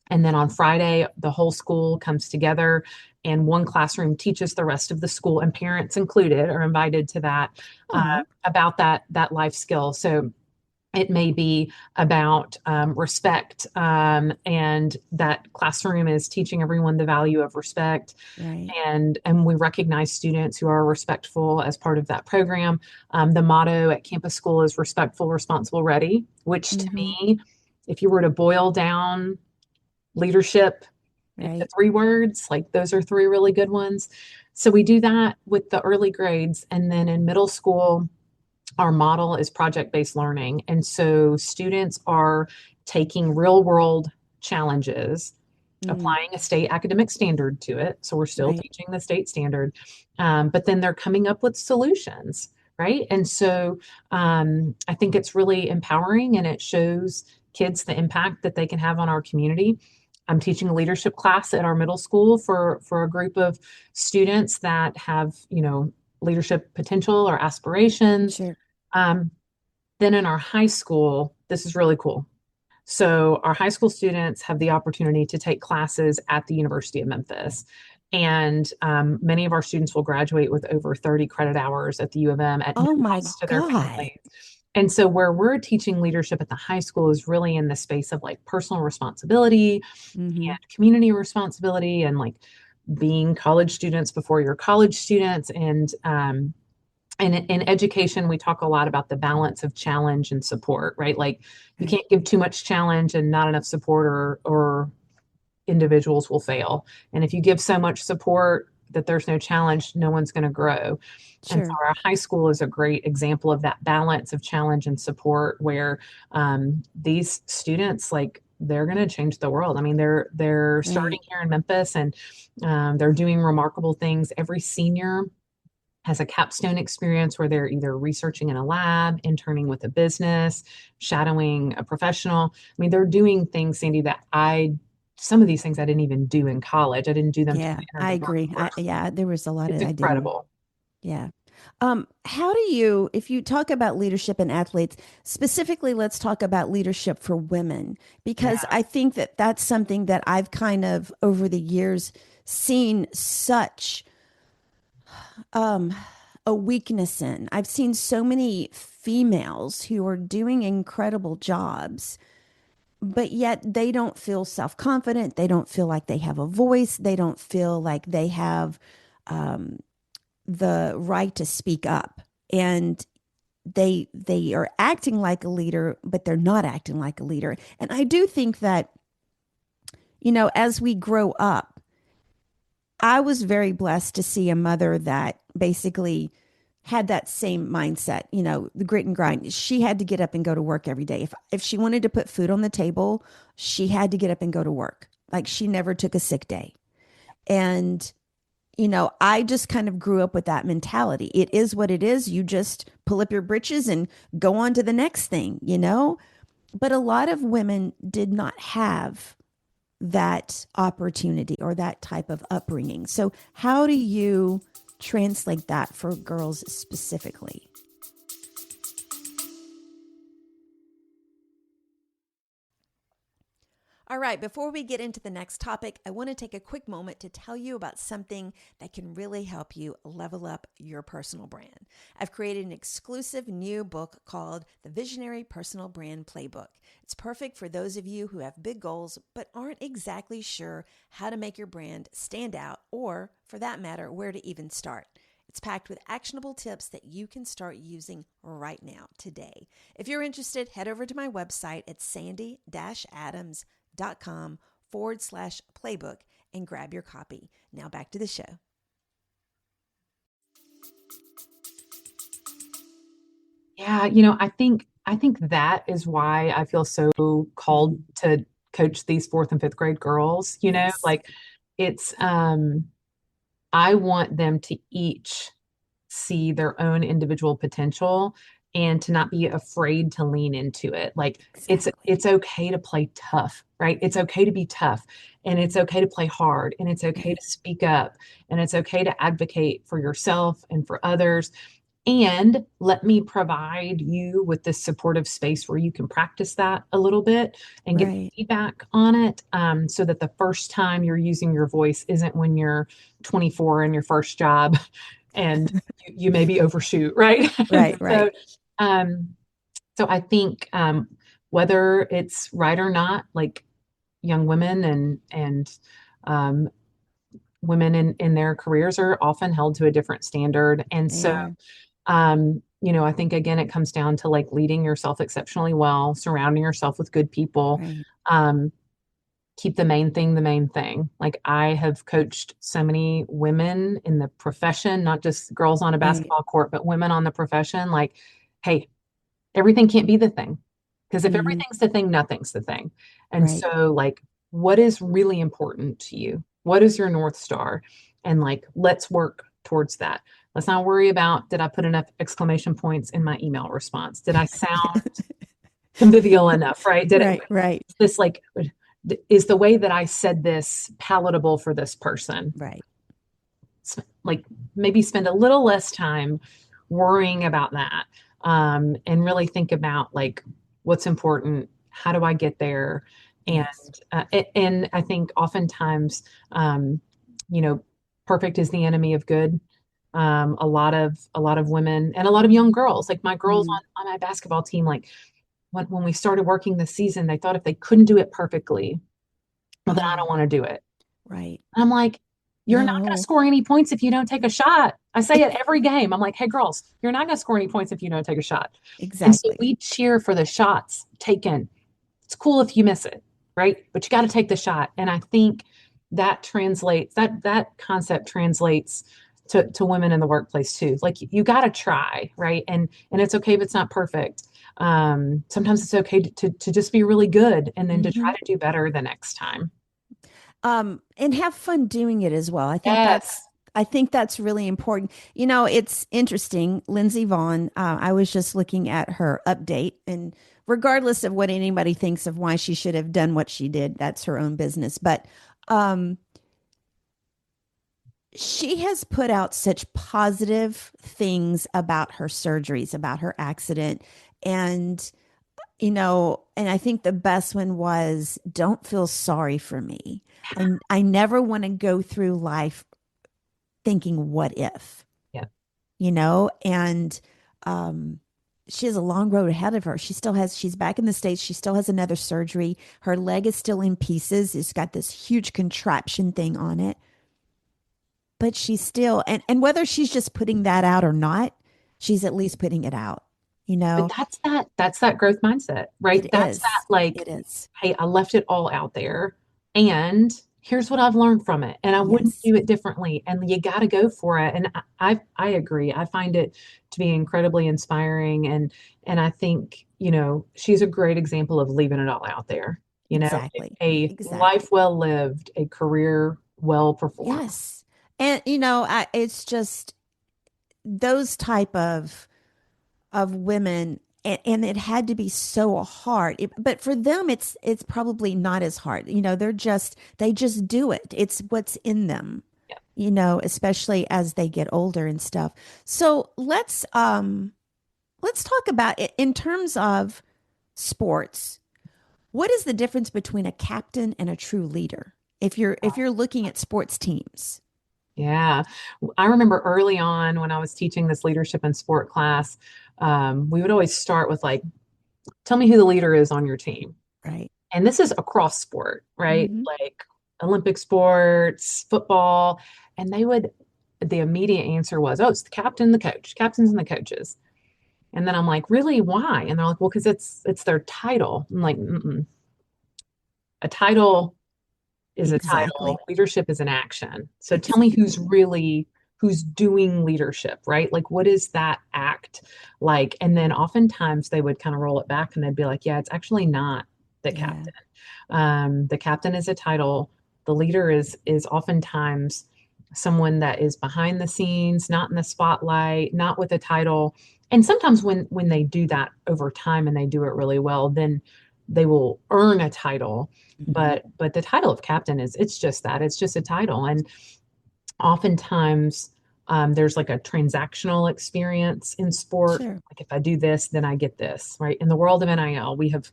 And then on Friday, the whole school comes together and one classroom teaches the rest of the school, and parents included are invited to that,
Oh,
about that life skill. So it may be about respect, and that classroom is teaching everyone the value of respect.
right.
And we recognize students who are respectful as part of that program. The motto at campus school is respectful, responsible, ready, which to
Hmm.
me, if you were to boil down leadership into
Right.
3 words, like those are 3 really good ones. So we do that with the early grades. And then in middle school, our model is project-based learning. And so students are taking real world challenges,
Mm.
applying a state academic standard to it. So we're still
Right.
teaching the state standard, but then they're coming up with solutions, right? And so I think it's really empowering, and it shows kids the impact that they can have on our community. I'm teaching a leadership class at our middle school for a group of students that have, leadership potential or aspirations.
Sure.
Um, then in our high school, this is really cool. So our high school students have the opportunity to take classes at the University of Memphis. And many of our students will graduate with over 30 credit hours at the U of M at no
Oh my
cost to their
God.
families. And so where we're teaching leadership at the high school is really in the space of like personal responsibility
Hmm.
and community responsibility and like being college students before you're college students. And in education, we talk a lot about the balance of challenge and support, right? Like you
Right.
can't give too much challenge and not enough support, or individuals will fail. And if you give so much support that there's no challenge, no one's going to grow. And so
Sure.
our high school is a great example of that balance of challenge and support where these students, like, they're going to change the world. I mean, they're starting
Right.
here in Memphis, and they're doing remarkable things. Every senior has a capstone experience where they're either researching in a lab, interning with a business, shadowing a professional. I mean, they're doing things, Sandy, that some of these things I didn't even do in college. I didn't do them till
Yeah,
I entered
I
the
agree.
workforce.
Yeah, there was a lot
It's
of I didn't.
incredible.
Yeah. How do you, if you talk about leadership and athletes, specifically, let's talk about leadership for women, because
Yeah.
I think that that's something that I've kind of over the years seen such um, a weakness in. I've seen so many females who are doing incredible jobs, but yet they don't feel self confident. They don't feel like they have a voice. They don't feel like they have um, the right to speak up. And they are acting like a leader, but they're not acting like a leader. And I do think that, as we grow up, I was very blessed to see a mother that basically had that same mindset, the grit and grind. She had to get up and go to work every day. If she wanted to put food on the table, she had to get up and go to work. Like she never took a sick day. And I just kind of grew up with that mentality. It is what it is. You just pull up your britches and go on to the next thing. But a lot of women did not have that opportunity or that type of upbringing. So, how do you translate that for girls specifically? All right, before we get into the next topic, I want to take a quick moment to tell you about something that can really help you level up your personal brand. I've created an exclusive new book called The Visionary Personal Brand Playbook. It's perfect for those of you who have big goals but aren't exactly sure how to make your brand stand out, or for that matter, where to even start. It's packed with actionable tips that you can start using right now, today. If you're interested, head over to my website at sandy-adams.com/playbook and grab your copy. Now back to the show.
Yeah, I think that is why I feel so called
Mhm.
to coach these fourth and fifth grade girls,
Yes.
like it's I want them to each see their own individual potential and to not be afraid to lean into it. Like
Exactly.
it's okay to play tough, right? It's okay to be tough, and it's okay to play hard, and it's okay to
Right.
speak up, and it's okay to advocate for yourself and for others. And let me provide you with this supportive space where you can practice that a little bit and get
Right.
feedback on it, so that the first time you're using your voice isn't when you're 24 in your first job and you maybe overshoot, right?
Right.
so,
Right.
um, so I think whether it's right or not, like young women and um, women in their careers are often held to a different standard. And
They
so
are.
I think again, it comes down to like leading yourself exceptionally well, surrounding yourself with good people.
Right.
Um, Keep the main thing the main thing. Like I have coached so many women in the profession, not just girls on a
Right.
basketball court, but women on the profession. Like, hey, everything can't be the thing. Because if
Hmm.
everything's the thing, nothing's the thing. And
Right.
so, like, what is really important to you? What is your North Star? And like, let's work towards that. Let's not worry about, did I put enough exclamation points in my email response? Did I sound convivial enough, right? Did it,
Right, right,
this like, is the way that I said this palatable for this person?
right.
Like maybe spend a little less time worrying about that, and really think about like what's important. How do I get there? And
Yes.
and I think oftentimes, you know, perfect is the enemy of good. A lot of women and a lot of young girls, like my girls
Mm,
on my basketball team, like when we started working this season, they thought if they couldn't do it perfectly, well, then I don't
oh,
want to do it.
right.
I'm like, you're not going to
No.
score any points if you don't take a shot. I say it every game. I'm like, hey, girls, you're not going to score any points if you don't take a shot. And so
Exactly.
we cheer for the shots taken. It's cool if you miss it, right? But you got to take the shot. And I think that translates, that concept translates to women in the workplace too. Like you got to try, right? And it's okay if it's not perfect. Sometimes it's okay to just be really good and then to try
Hmm.
to do better the next time.
And have fun doing it as well.
Yes.
I think that's really important. You know, it's interesting. Lindsey Vaughn, I was just looking at her update, and regardless of what anybody thinks of why she should have done what she did, that's her own business. But um, she has put out such positive things about her surgeries, about her accident. And, and I think the best one was don't feel sorry for me. I never want to go through life thinking, what if,
Yeah.
and um, she has a long road ahead of her. She's back in the States. She still has another surgery. Her leg is still in pieces. It's got this huge contraption thing on it, but she's still, and whether she's just putting that out or not, she's at least putting it out, you
But
know,
that's that growth mindset, right?
it
That's that
is.
like,
It is.
hey, I left it all out there and here's what I've learned from it. And I wouldn't
Yes,
do it differently. And you got to go for it. And I agree. I find it to be incredibly inspiring. And I think, she's a great example of leaving it all out there.
exactly.
A life
Exactly.
well lived, a career well performed.
Yes. And, it's just those type of women, and it had to be so hard. But for them, it's probably not as hard. They just do it. It's what's in them,
Yeah.
especially as they get older and stuff. So let's talk about it in terms of sports. What is the difference between a captain and a true leader? If you're looking at sports teams,
Yeah. I remember early on when I was teaching this leadership and sport class, we would always start with like, tell me who the leader is on your team.
right?
And this is across sport, right?
Hmm.
Like Olympic sports, football. And the immediate answer was, oh, it's the captain, the coach, captains and the coaches. And then I'm like, really? Why? And they're like, well, because it's their title. I'm like, mm-mm. A title is a
Exactly.
title. Leadership is an action. So tell me who's doing leadership, right? Like what is that act like? And then oftentimes they would kind of roll it back and they'd be like, yeah, it's actually not the
Yeah.
captain. The captain is a title. The leader is oftentimes someone that is behind the scenes, not in the spotlight, not with a title. And sometimes when they do that over time and they do it really well, then they will earn a title.
Hmm.
But the title of captain it's just that. It's just a title. And oftentimes there's like a transactional experience in sport.
Sure.
Like if I do this, then I get this, right? In the world of NIL, we have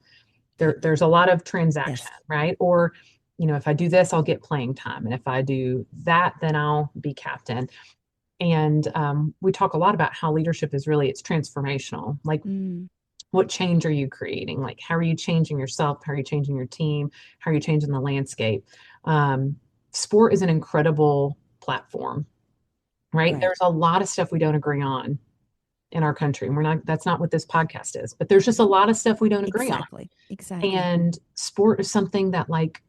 there's a lot of transaction,
Yes.
right? Or, if I do this, I'll get playing time. And if I do that, then I'll be captain. And we talk a lot about how leadership is really, it's transformational. Like
Mm,
what change are you creating? Like, how are you changing yourself? How are you changing your team? How are you changing the landscape? Um, Sport is an incredible platform, right?
right.
There's a lot of stuff we don't agree on in our country. And that's not what this podcast is, but there's just a lot of stuff we don't agree on.
Exactly. Exactly.
And sport is something that like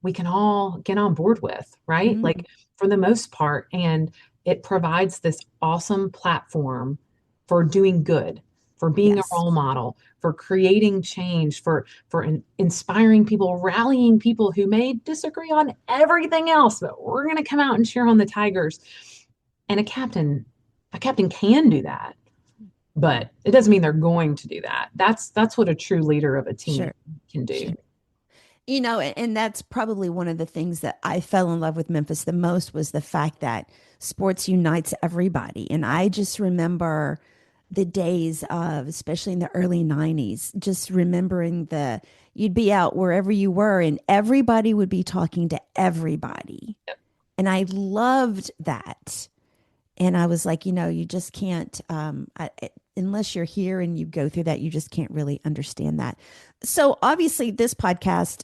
we can all get on board with, right?
Mm,
Like for the most part. And it provides this awesome platform for doing good, for being a
yes.
role model, for creating change, for inspiring people, rallying people who may disagree on everything else, but we're going to come out and cheer on the Tigers. And a captain can do that, but it doesn't mean they're going to do that. That's what a true leader of a team
Sure.
can
Sure.
do.
And that's probably one of the things that I fell in love with Memphis the most was the fact that sports unites everybody. And I just remember the days of, especially in the early 90s, just remembering you'd be out wherever you were and everybody would be talking to everybody. And I loved that. And I was like, you just can't, unless you're here and you go through that, you just can't really understand that. So obviously, this podcast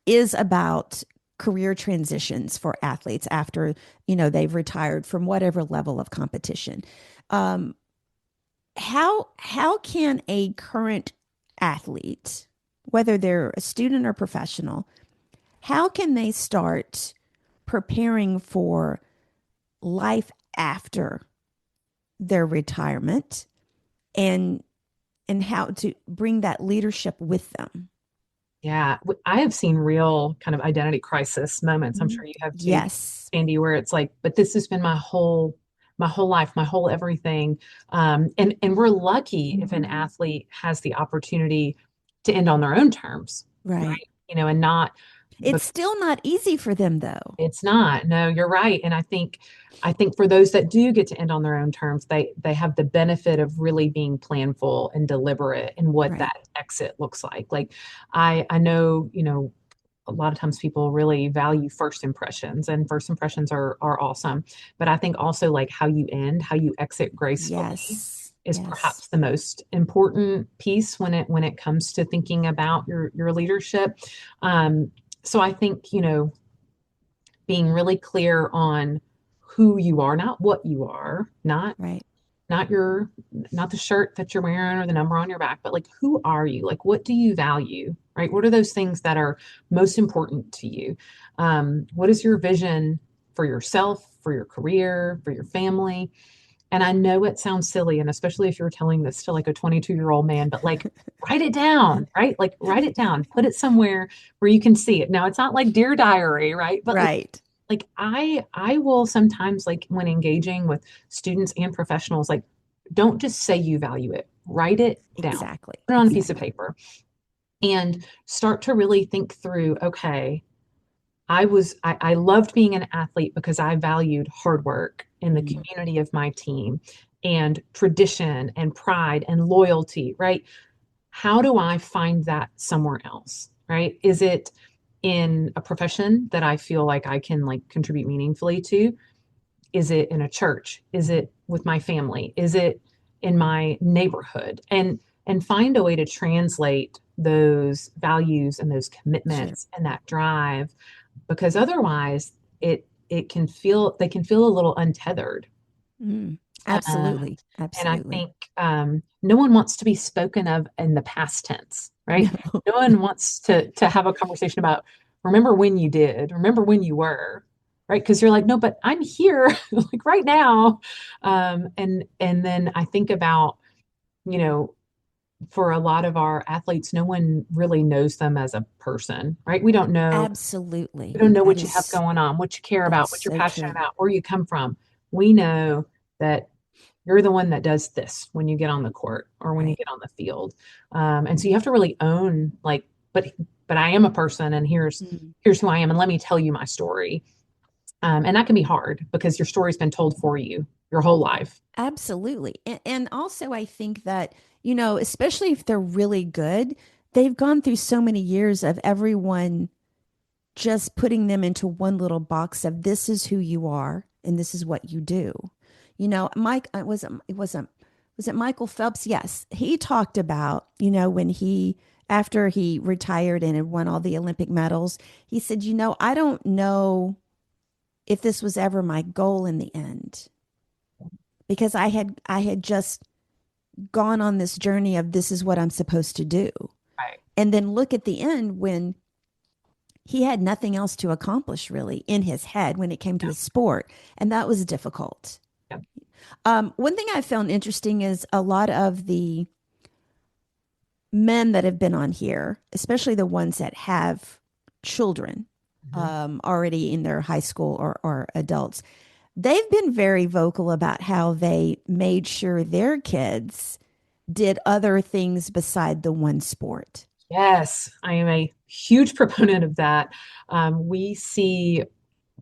is about career transitions for athletes after, they've retired from whatever level of competition. Um, how can a current athlete, whether they're a student or professional, how can they start preparing for life after their retirement and how to bring that leadership with them?
Yeah, I have seen real kind of identity crisis moments. I'm
Mhm.
sure you have too,
Yes.
Sandy, where it's like, but this has been my whole life, my whole everything. And we're lucky if an athlete has the opportunity to end on their own terms, right?
Right.
And not,
It's still not easy for them though.
it's not. No, you're right. And I think for those that do get to end on their own terms, they have the benefit of really being planful and deliberate in what
Right.
that exit looks like. Like I know, a lot of times people really value first impressions, and first impressions are awesome. But I think also like how you end, how you exit gracefully
Yes.
is
Yes.
perhaps the most important piece when it comes to thinking about your leadership. Um, so I think, being really clear on who you are, not what you are,
Right.
not your not the shirt that you're wearing or the number on your back, but like who are you? Like what do you value? Right? What are those things that are most important to you? What is your vision for yourself, for your career, for your family? And I know it sounds silly, and especially if you're telling this to like a 22-year-old man, but like write it down, right? Like write it down, put it somewhere where you can see it. Now it's not like Dear Diary, right? But
Right.
like I will sometimes, like when engaging with students and professionals, like don't just say you value it, write it down,
Exactly.
put it on a piece of
Exactly.
paper, and start to really think through, okay, I loved being an athlete because I valued hard work in the
Mm.
community of my team and tradition and pride and loyalty, right? How do I find that somewhere else, right? Is it in a profession that I feel like I can like contribute meaningfully to? Is it in a church? Is it with my family? Is it in my neighborhood? And find a way to translate those values and those
Sure.
commitments and that drive, because otherwise it can feel they can feel a little untethered.
Mm.
Um,
Absolutely.
and I
Absolutely.
think no one wants to be spoken of in the past tense,
No.
right? No one wants to have a conversation about remember when you did, remember when you were, right? Because you're like, no, but I'm here, like right now. And then I think about, you know, for a lot of our athletes, no one really knows them as a person, right? We
Absolutely.
don't know
That
what you have
is
going on, what you care
that's
about, what you're
so
passionate
true.
about, where you come from. We know that you're the one that does this when you get on the court or when you
Right.
get on the field. And so you have to really own like, but I am a person, and
Mm.
here's who I am, and let me tell you my story. And that can be hard because your story's been told for you your whole life.
Absolutely. And also, I think that, especially if they're really good, they've gone through so many years of everyone just putting them into one little box of this is who you are and this is what you do. Mike, was it Michael Phelps? Yes. He talked about, when after he retired and had won all the Olympic medals, he said, I don't know if this was ever my goal in the end because I had just gone on this journey of this is what I'm supposed to do.
Right.
And then look at the end when he had nothing else to accomplish really in his head when it came to
Yeah.
his sport. And that was difficult.
Yeah.
One thing I found interesting is a lot of the men that have been on here, especially the ones that have children
Mhm.
already in their high school or adults, they've been very vocal about how they made sure their kids did other things beside the one sport.
Yes, I am a huge proponent of that. We see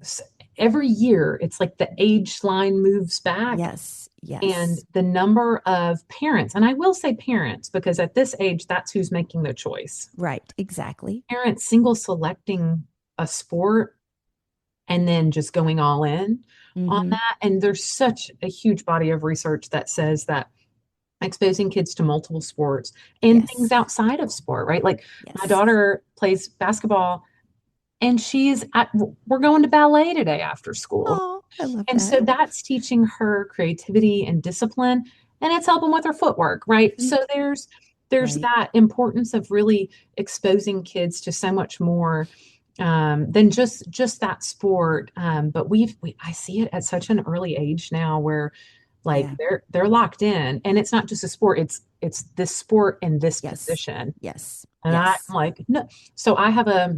s- every year, it's like the age line moves back
Yes,
and
yes,
the number of parents, and I will say parents because at this age, that's who's making the choice.
right, exactly.
Parents single selecting a sport and then just going all in on
Mm-hmm.
that. And there's such a huge body of research that says that exposing kids to multiple sports and things
Yes,
outside of sport, right? Like my
yes.
daughter plays basketball and we're going to ballet today after school.
Oh, I love
And
that.
so that's teaching her creativity and discipline, and it's helping with her footwork, right?
Mm,
So there's
right.
that importance of really exposing kids to so much more than just that sport. But I see it at such an early age now where like
Yeah.
they're locked in, and it's not just a sport; it's this sport in this
Yes.
position.
Yes.
And I'm
Yes.
like, no. So I have a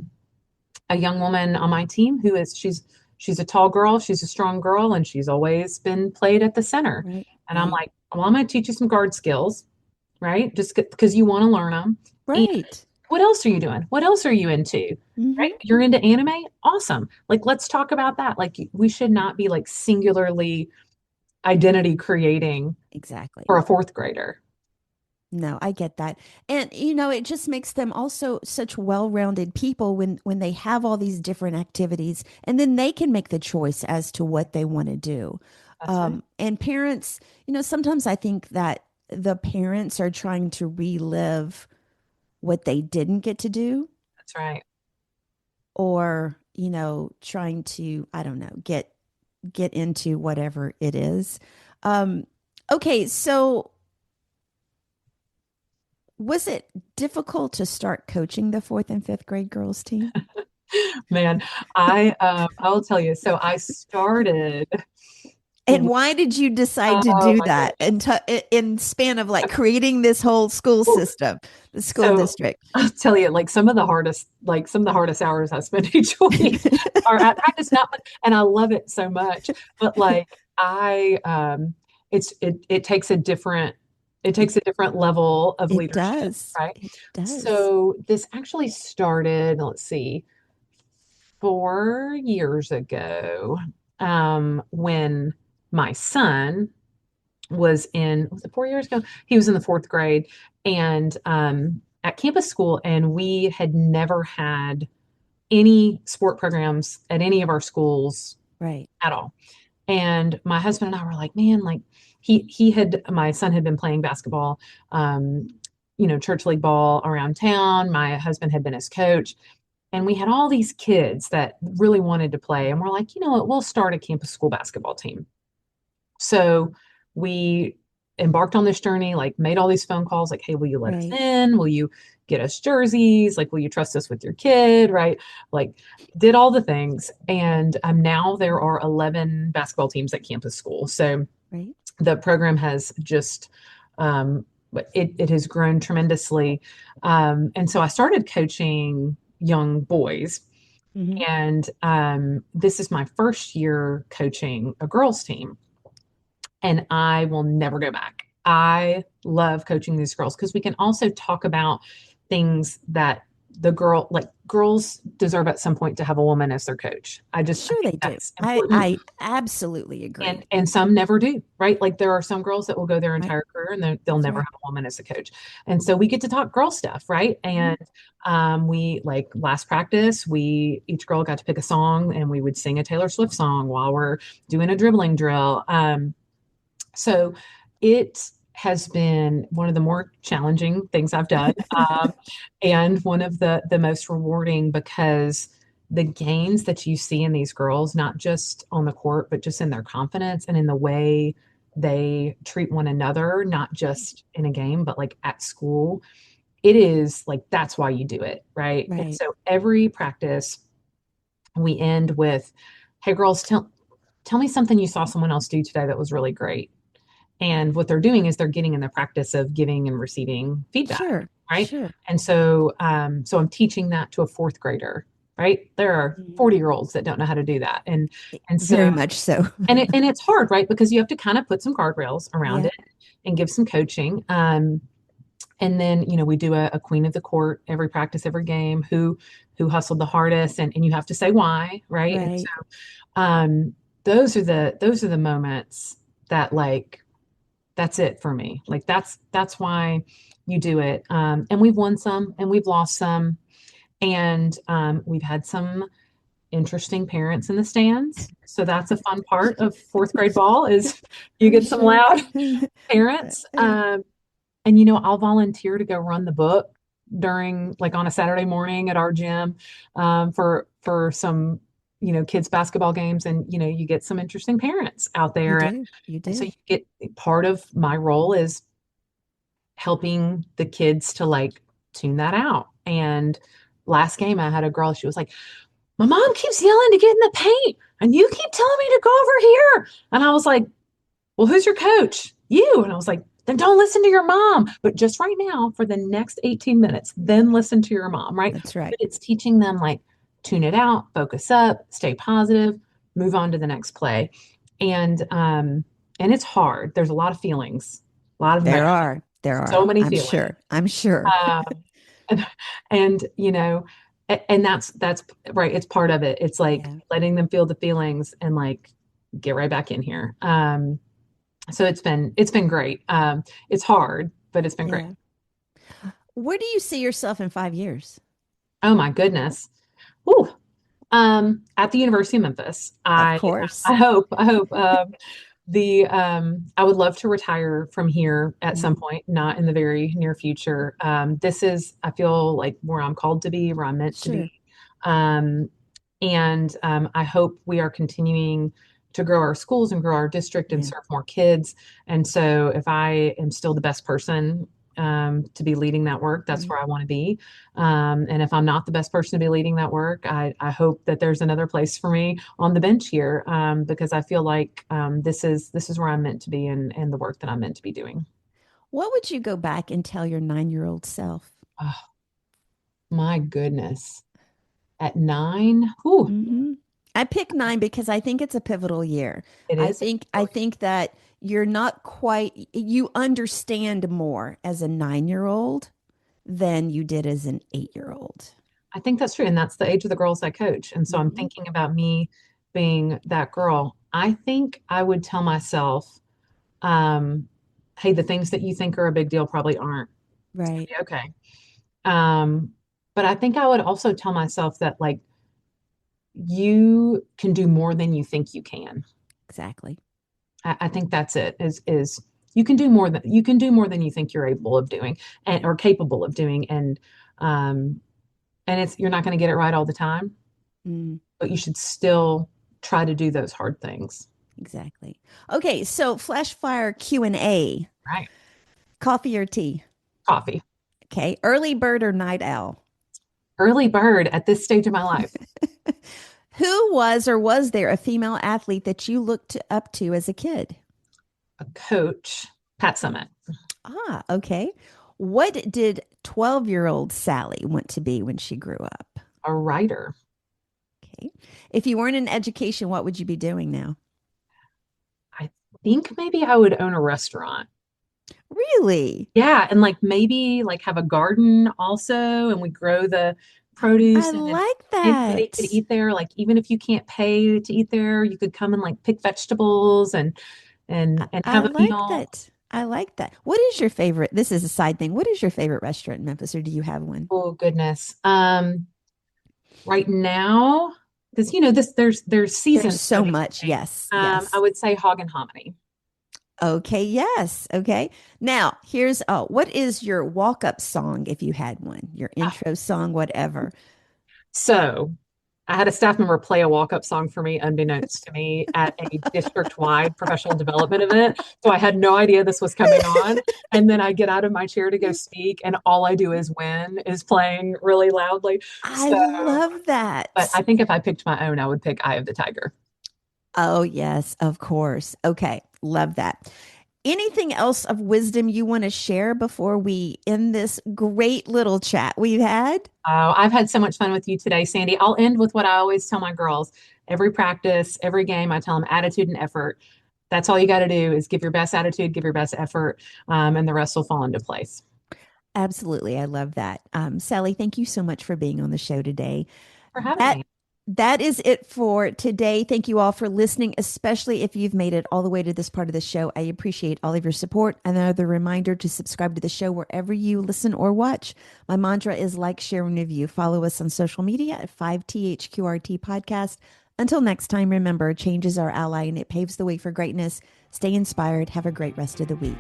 young woman on my team who is she's a tall girl, she's a strong girl, and she's always been played at the center.
Right.
And I'm
Right.
like, well, I'm going to teach you some guard skills, right? Just because you want to learn them. And
Right.
what else are you doing? What else are you into? Right?
Mm-hmm.
You're into anime? Awesome. Like, let's talk about that. Like, we should not be like singularly identity creating
Exactly.
for a fourth grader.
No, I get that. And it just makes them also such well-rounded people when they have all these different activities and then they can make the choice as to what they want to do.
That's right.
And parents, sometimes I think that the parents are trying to relive what they didn't get to do
That's right.
or, trying to, I don't know, get into whatever it is. Um, okay, so was it difficult to start coaching the fourth and fifth grade girls team?
Man, I will tell you. So I started.
And why did you decide to
Oh
do
my
that
goodness.
in span of like creating this whole school
Well,
system, the school
so
district?
I'll tell you, some of the hardest hours I spend each week are at practice. Not, and I love it so much, but like it takes
It
a different level of
it
leadership,
does.
right?
It does.
So this actually started, let's see, 4 years ago, when my son was it 4 years ago? He was in the fourth grade and at campus school, and we had never had any sport programs at any of our schools
Right.
at all. And my husband and I were like, man, like he had my son had been playing basketball, um, church league ball around town. My husband had been his coach. And we had all these kids that really wanted to play. And we're like, you know what, we'll start a campus school basketball team. So we embarked on this journey, like made all these phone calls, like, hey, will you let us
Right.
in? Will you get us jerseys? Like, will you trust us with your kid? Right. Like, did all the things. And now there are 11 basketball teams at campus school. So
Right.
the program has just, it has grown tremendously. And so I started coaching young boys.
Hmm.
And this is my first year coaching a girls' team, and I will never go back. I love coaching these girls because we can also talk about things that girls deserve at some point to have a woman as their coach. I
Sure
think
they do.
that's
I
important.
I absolutely
And
agree.
some never do, right? Like there are some girls that will go their
Right.
entire career and they'll
That's
never
right.
have a woman as a coach. And so we get to talk girl stuff, right?
Mhm.
And we like last practice, we each girl got to pick a song and we would sing a Taylor Swift song while we're doing a dribbling drill. So it has been one of the more challenging things I've done, and one of the most rewarding because the gains that you see in these girls, not just on the court, but just in their confidence and in the way they treat one another, not just in a game, but like at school, it is like that's why you do it, right? And
Right.
so every practice we end with, "Hey, girls, tell me something you saw someone else do today that was really great." And what they're doing is they're getting in the practice of giving and receiving feedback,
Sure.
right?
Sure.
And so, so I'm teaching that to a fourth grader, right? There are
Mhm.
40-year-olds that don't know how to do that. And so
Very much so.
and it's hard, right? Because you have to kind of put some guardrails around
Yeah.
it and give some coaching. And then, we do a queen of the court every practice, every game, who hustled the hardest, and you have to say why, right? And
Right.
so those are the moments that, like, that's it for me. Like, that's why you do it. And we've won some and we've lost some. And we've had some interesting parents in the stands. So that's a fun part of fourth grade ball is you
I'm
get some
sure.
loud parents. And I'll volunteer to go run the book during, like, on a Saturday morning at our gym, for some kids basketball games, and you get some interesting parents out
You
there,
do. You
and so
do.
you get part of my role is helping the kids to, like, tune that out. And last game I had a girl, she was like, my mom keeps yelling to get in the paint and you keep telling me to go over here. And I was like, well, who's your coach? You. And I was like, then don't listen to your mom. But just right now, for the next 18 minutes, then listen to your mom, right?
That's right.
But it's teaching them, like, tune it out, focus up, stay positive, move on to the next play. And it's hard. There's a lot of feelings, a lot of
There
emotion,
are. There
so
are.
many
I'm
feelings.
sure. I'm sure.
Um, and, and that's right. It's part of it. It's like
Yeah.
letting them feel the feelings and, like, get right back in here. So it's been great. It's hard, but it's been great.
Yeah. Where do you see yourself in 5 years?
Oh my goodness. Ooh. At the University of Memphis.
Of
I
course.
I hope I hope the I would love to retire from here at some
Mhm.
point, not in the very near future. This is, I feel like, where I'm called to be, where I'm meant to be.
Sure.
Um, and I hope we are continuing to grow our schools and grow our district and
Yeah.
serve more kids. And so, if I am still the best person to be leading that work, that's
Right.
where I want to be. And if I'm not the best person to be leading that work, I hope that there's another place for me on the bench here, because I feel like this is where I'm meant to be, and the work that I'm meant to be doing.
What would you go back and tell your 9-year-old self?
Oh my goodness. At 9, whew,
Hmm. I pick 9 because I think it's a pivotal year.
it
I
is.
think I think that you're not quite you understand more as a 9-year-old than you did as an 8-year-old.
I think that's true. And that's the age of the girls I coach. And so I'm
Hmm.
thinking about me being that girl. I think I would tell myself, um, hey, the things that you think are a big deal probably aren't. It's gonna
Right.
be okay. Um, but I think I would also tell myself that, like, you can do more than you think you can.
Exactly.
I think that's it, is you can do more than you think you're able of doing, and or capable of doing. And it's you're not going to get it right all the time,
Mm,
but you should still try to do those hard things.
exactly. Okay, so flash fire Q&A.
Right.
Coffee or tea?
Coffee.
Okay. Early bird or night owl?
Early bird at this stage of my life.
Who was or was there a female athlete that you looked up to as a kid?
A coach, Pat Summit.
Ah, okay. What did 12-year-old Sally want to be when she grew up?
A writer.
Okay. If you weren't in education, what would you be doing now?
I think maybe I would own a restaurant.
Really?
Yeah, and, like, maybe, like, have a garden also, and we grow the
I
produce, and then
like
anybody could
that.
eat there. Like, even if you can't pay to eat there, you could come and, like, pick vegetables and
I
have a
like
meal.
that. I like that. What is your favorite? This is a side thing. What is your favorite restaurant in Memphis, or do you have one?
Oh goodness. Right now, because this there's
There's
seasons
so
of
much.
everything.
Yes.
I
Yes.
would say Hog and Hominy.
Okay. Yes. Okay. Now, here's what is your walk-up song if you had one? Your intro song, whatever.
So I had a staff member play a walk-up song for me, unbeknownst to me, at a district-wide professional development event. So I had no idea this was coming on. And then I get out of my chair to go speak, and all I do is win is playing really loudly.
I
So,
love
but
that.
I think if I picked my own, I would pick Eye of the Tiger.
Oh, yes, of course. Okay. Love that. Anything else of wisdom you want to share before we end this great little chat we've had?
Oh, I've had so much fun with you today, Sandy. I'll end with what I always tell my girls. Every practice, every game, I tell them attitude and effort. That's all you got to do is give your best attitude, give your best effort, and the rest will fall into place.
Absolutely. I love that. Sally, thank you so much for being on the show today.
For having
That
me.
that is it for today. Thank you all for listening, especially if you've made it all the way to this part of the show. I appreciate all of your support. Another reminder to subscribe to the show wherever you listen or watch. My mantra is like, share, and review. Follow us on social media at 5THQRT Podcast. Until next time, remember, change is our ally and it paves the way for greatness. Stay inspired. Have a great rest of the week.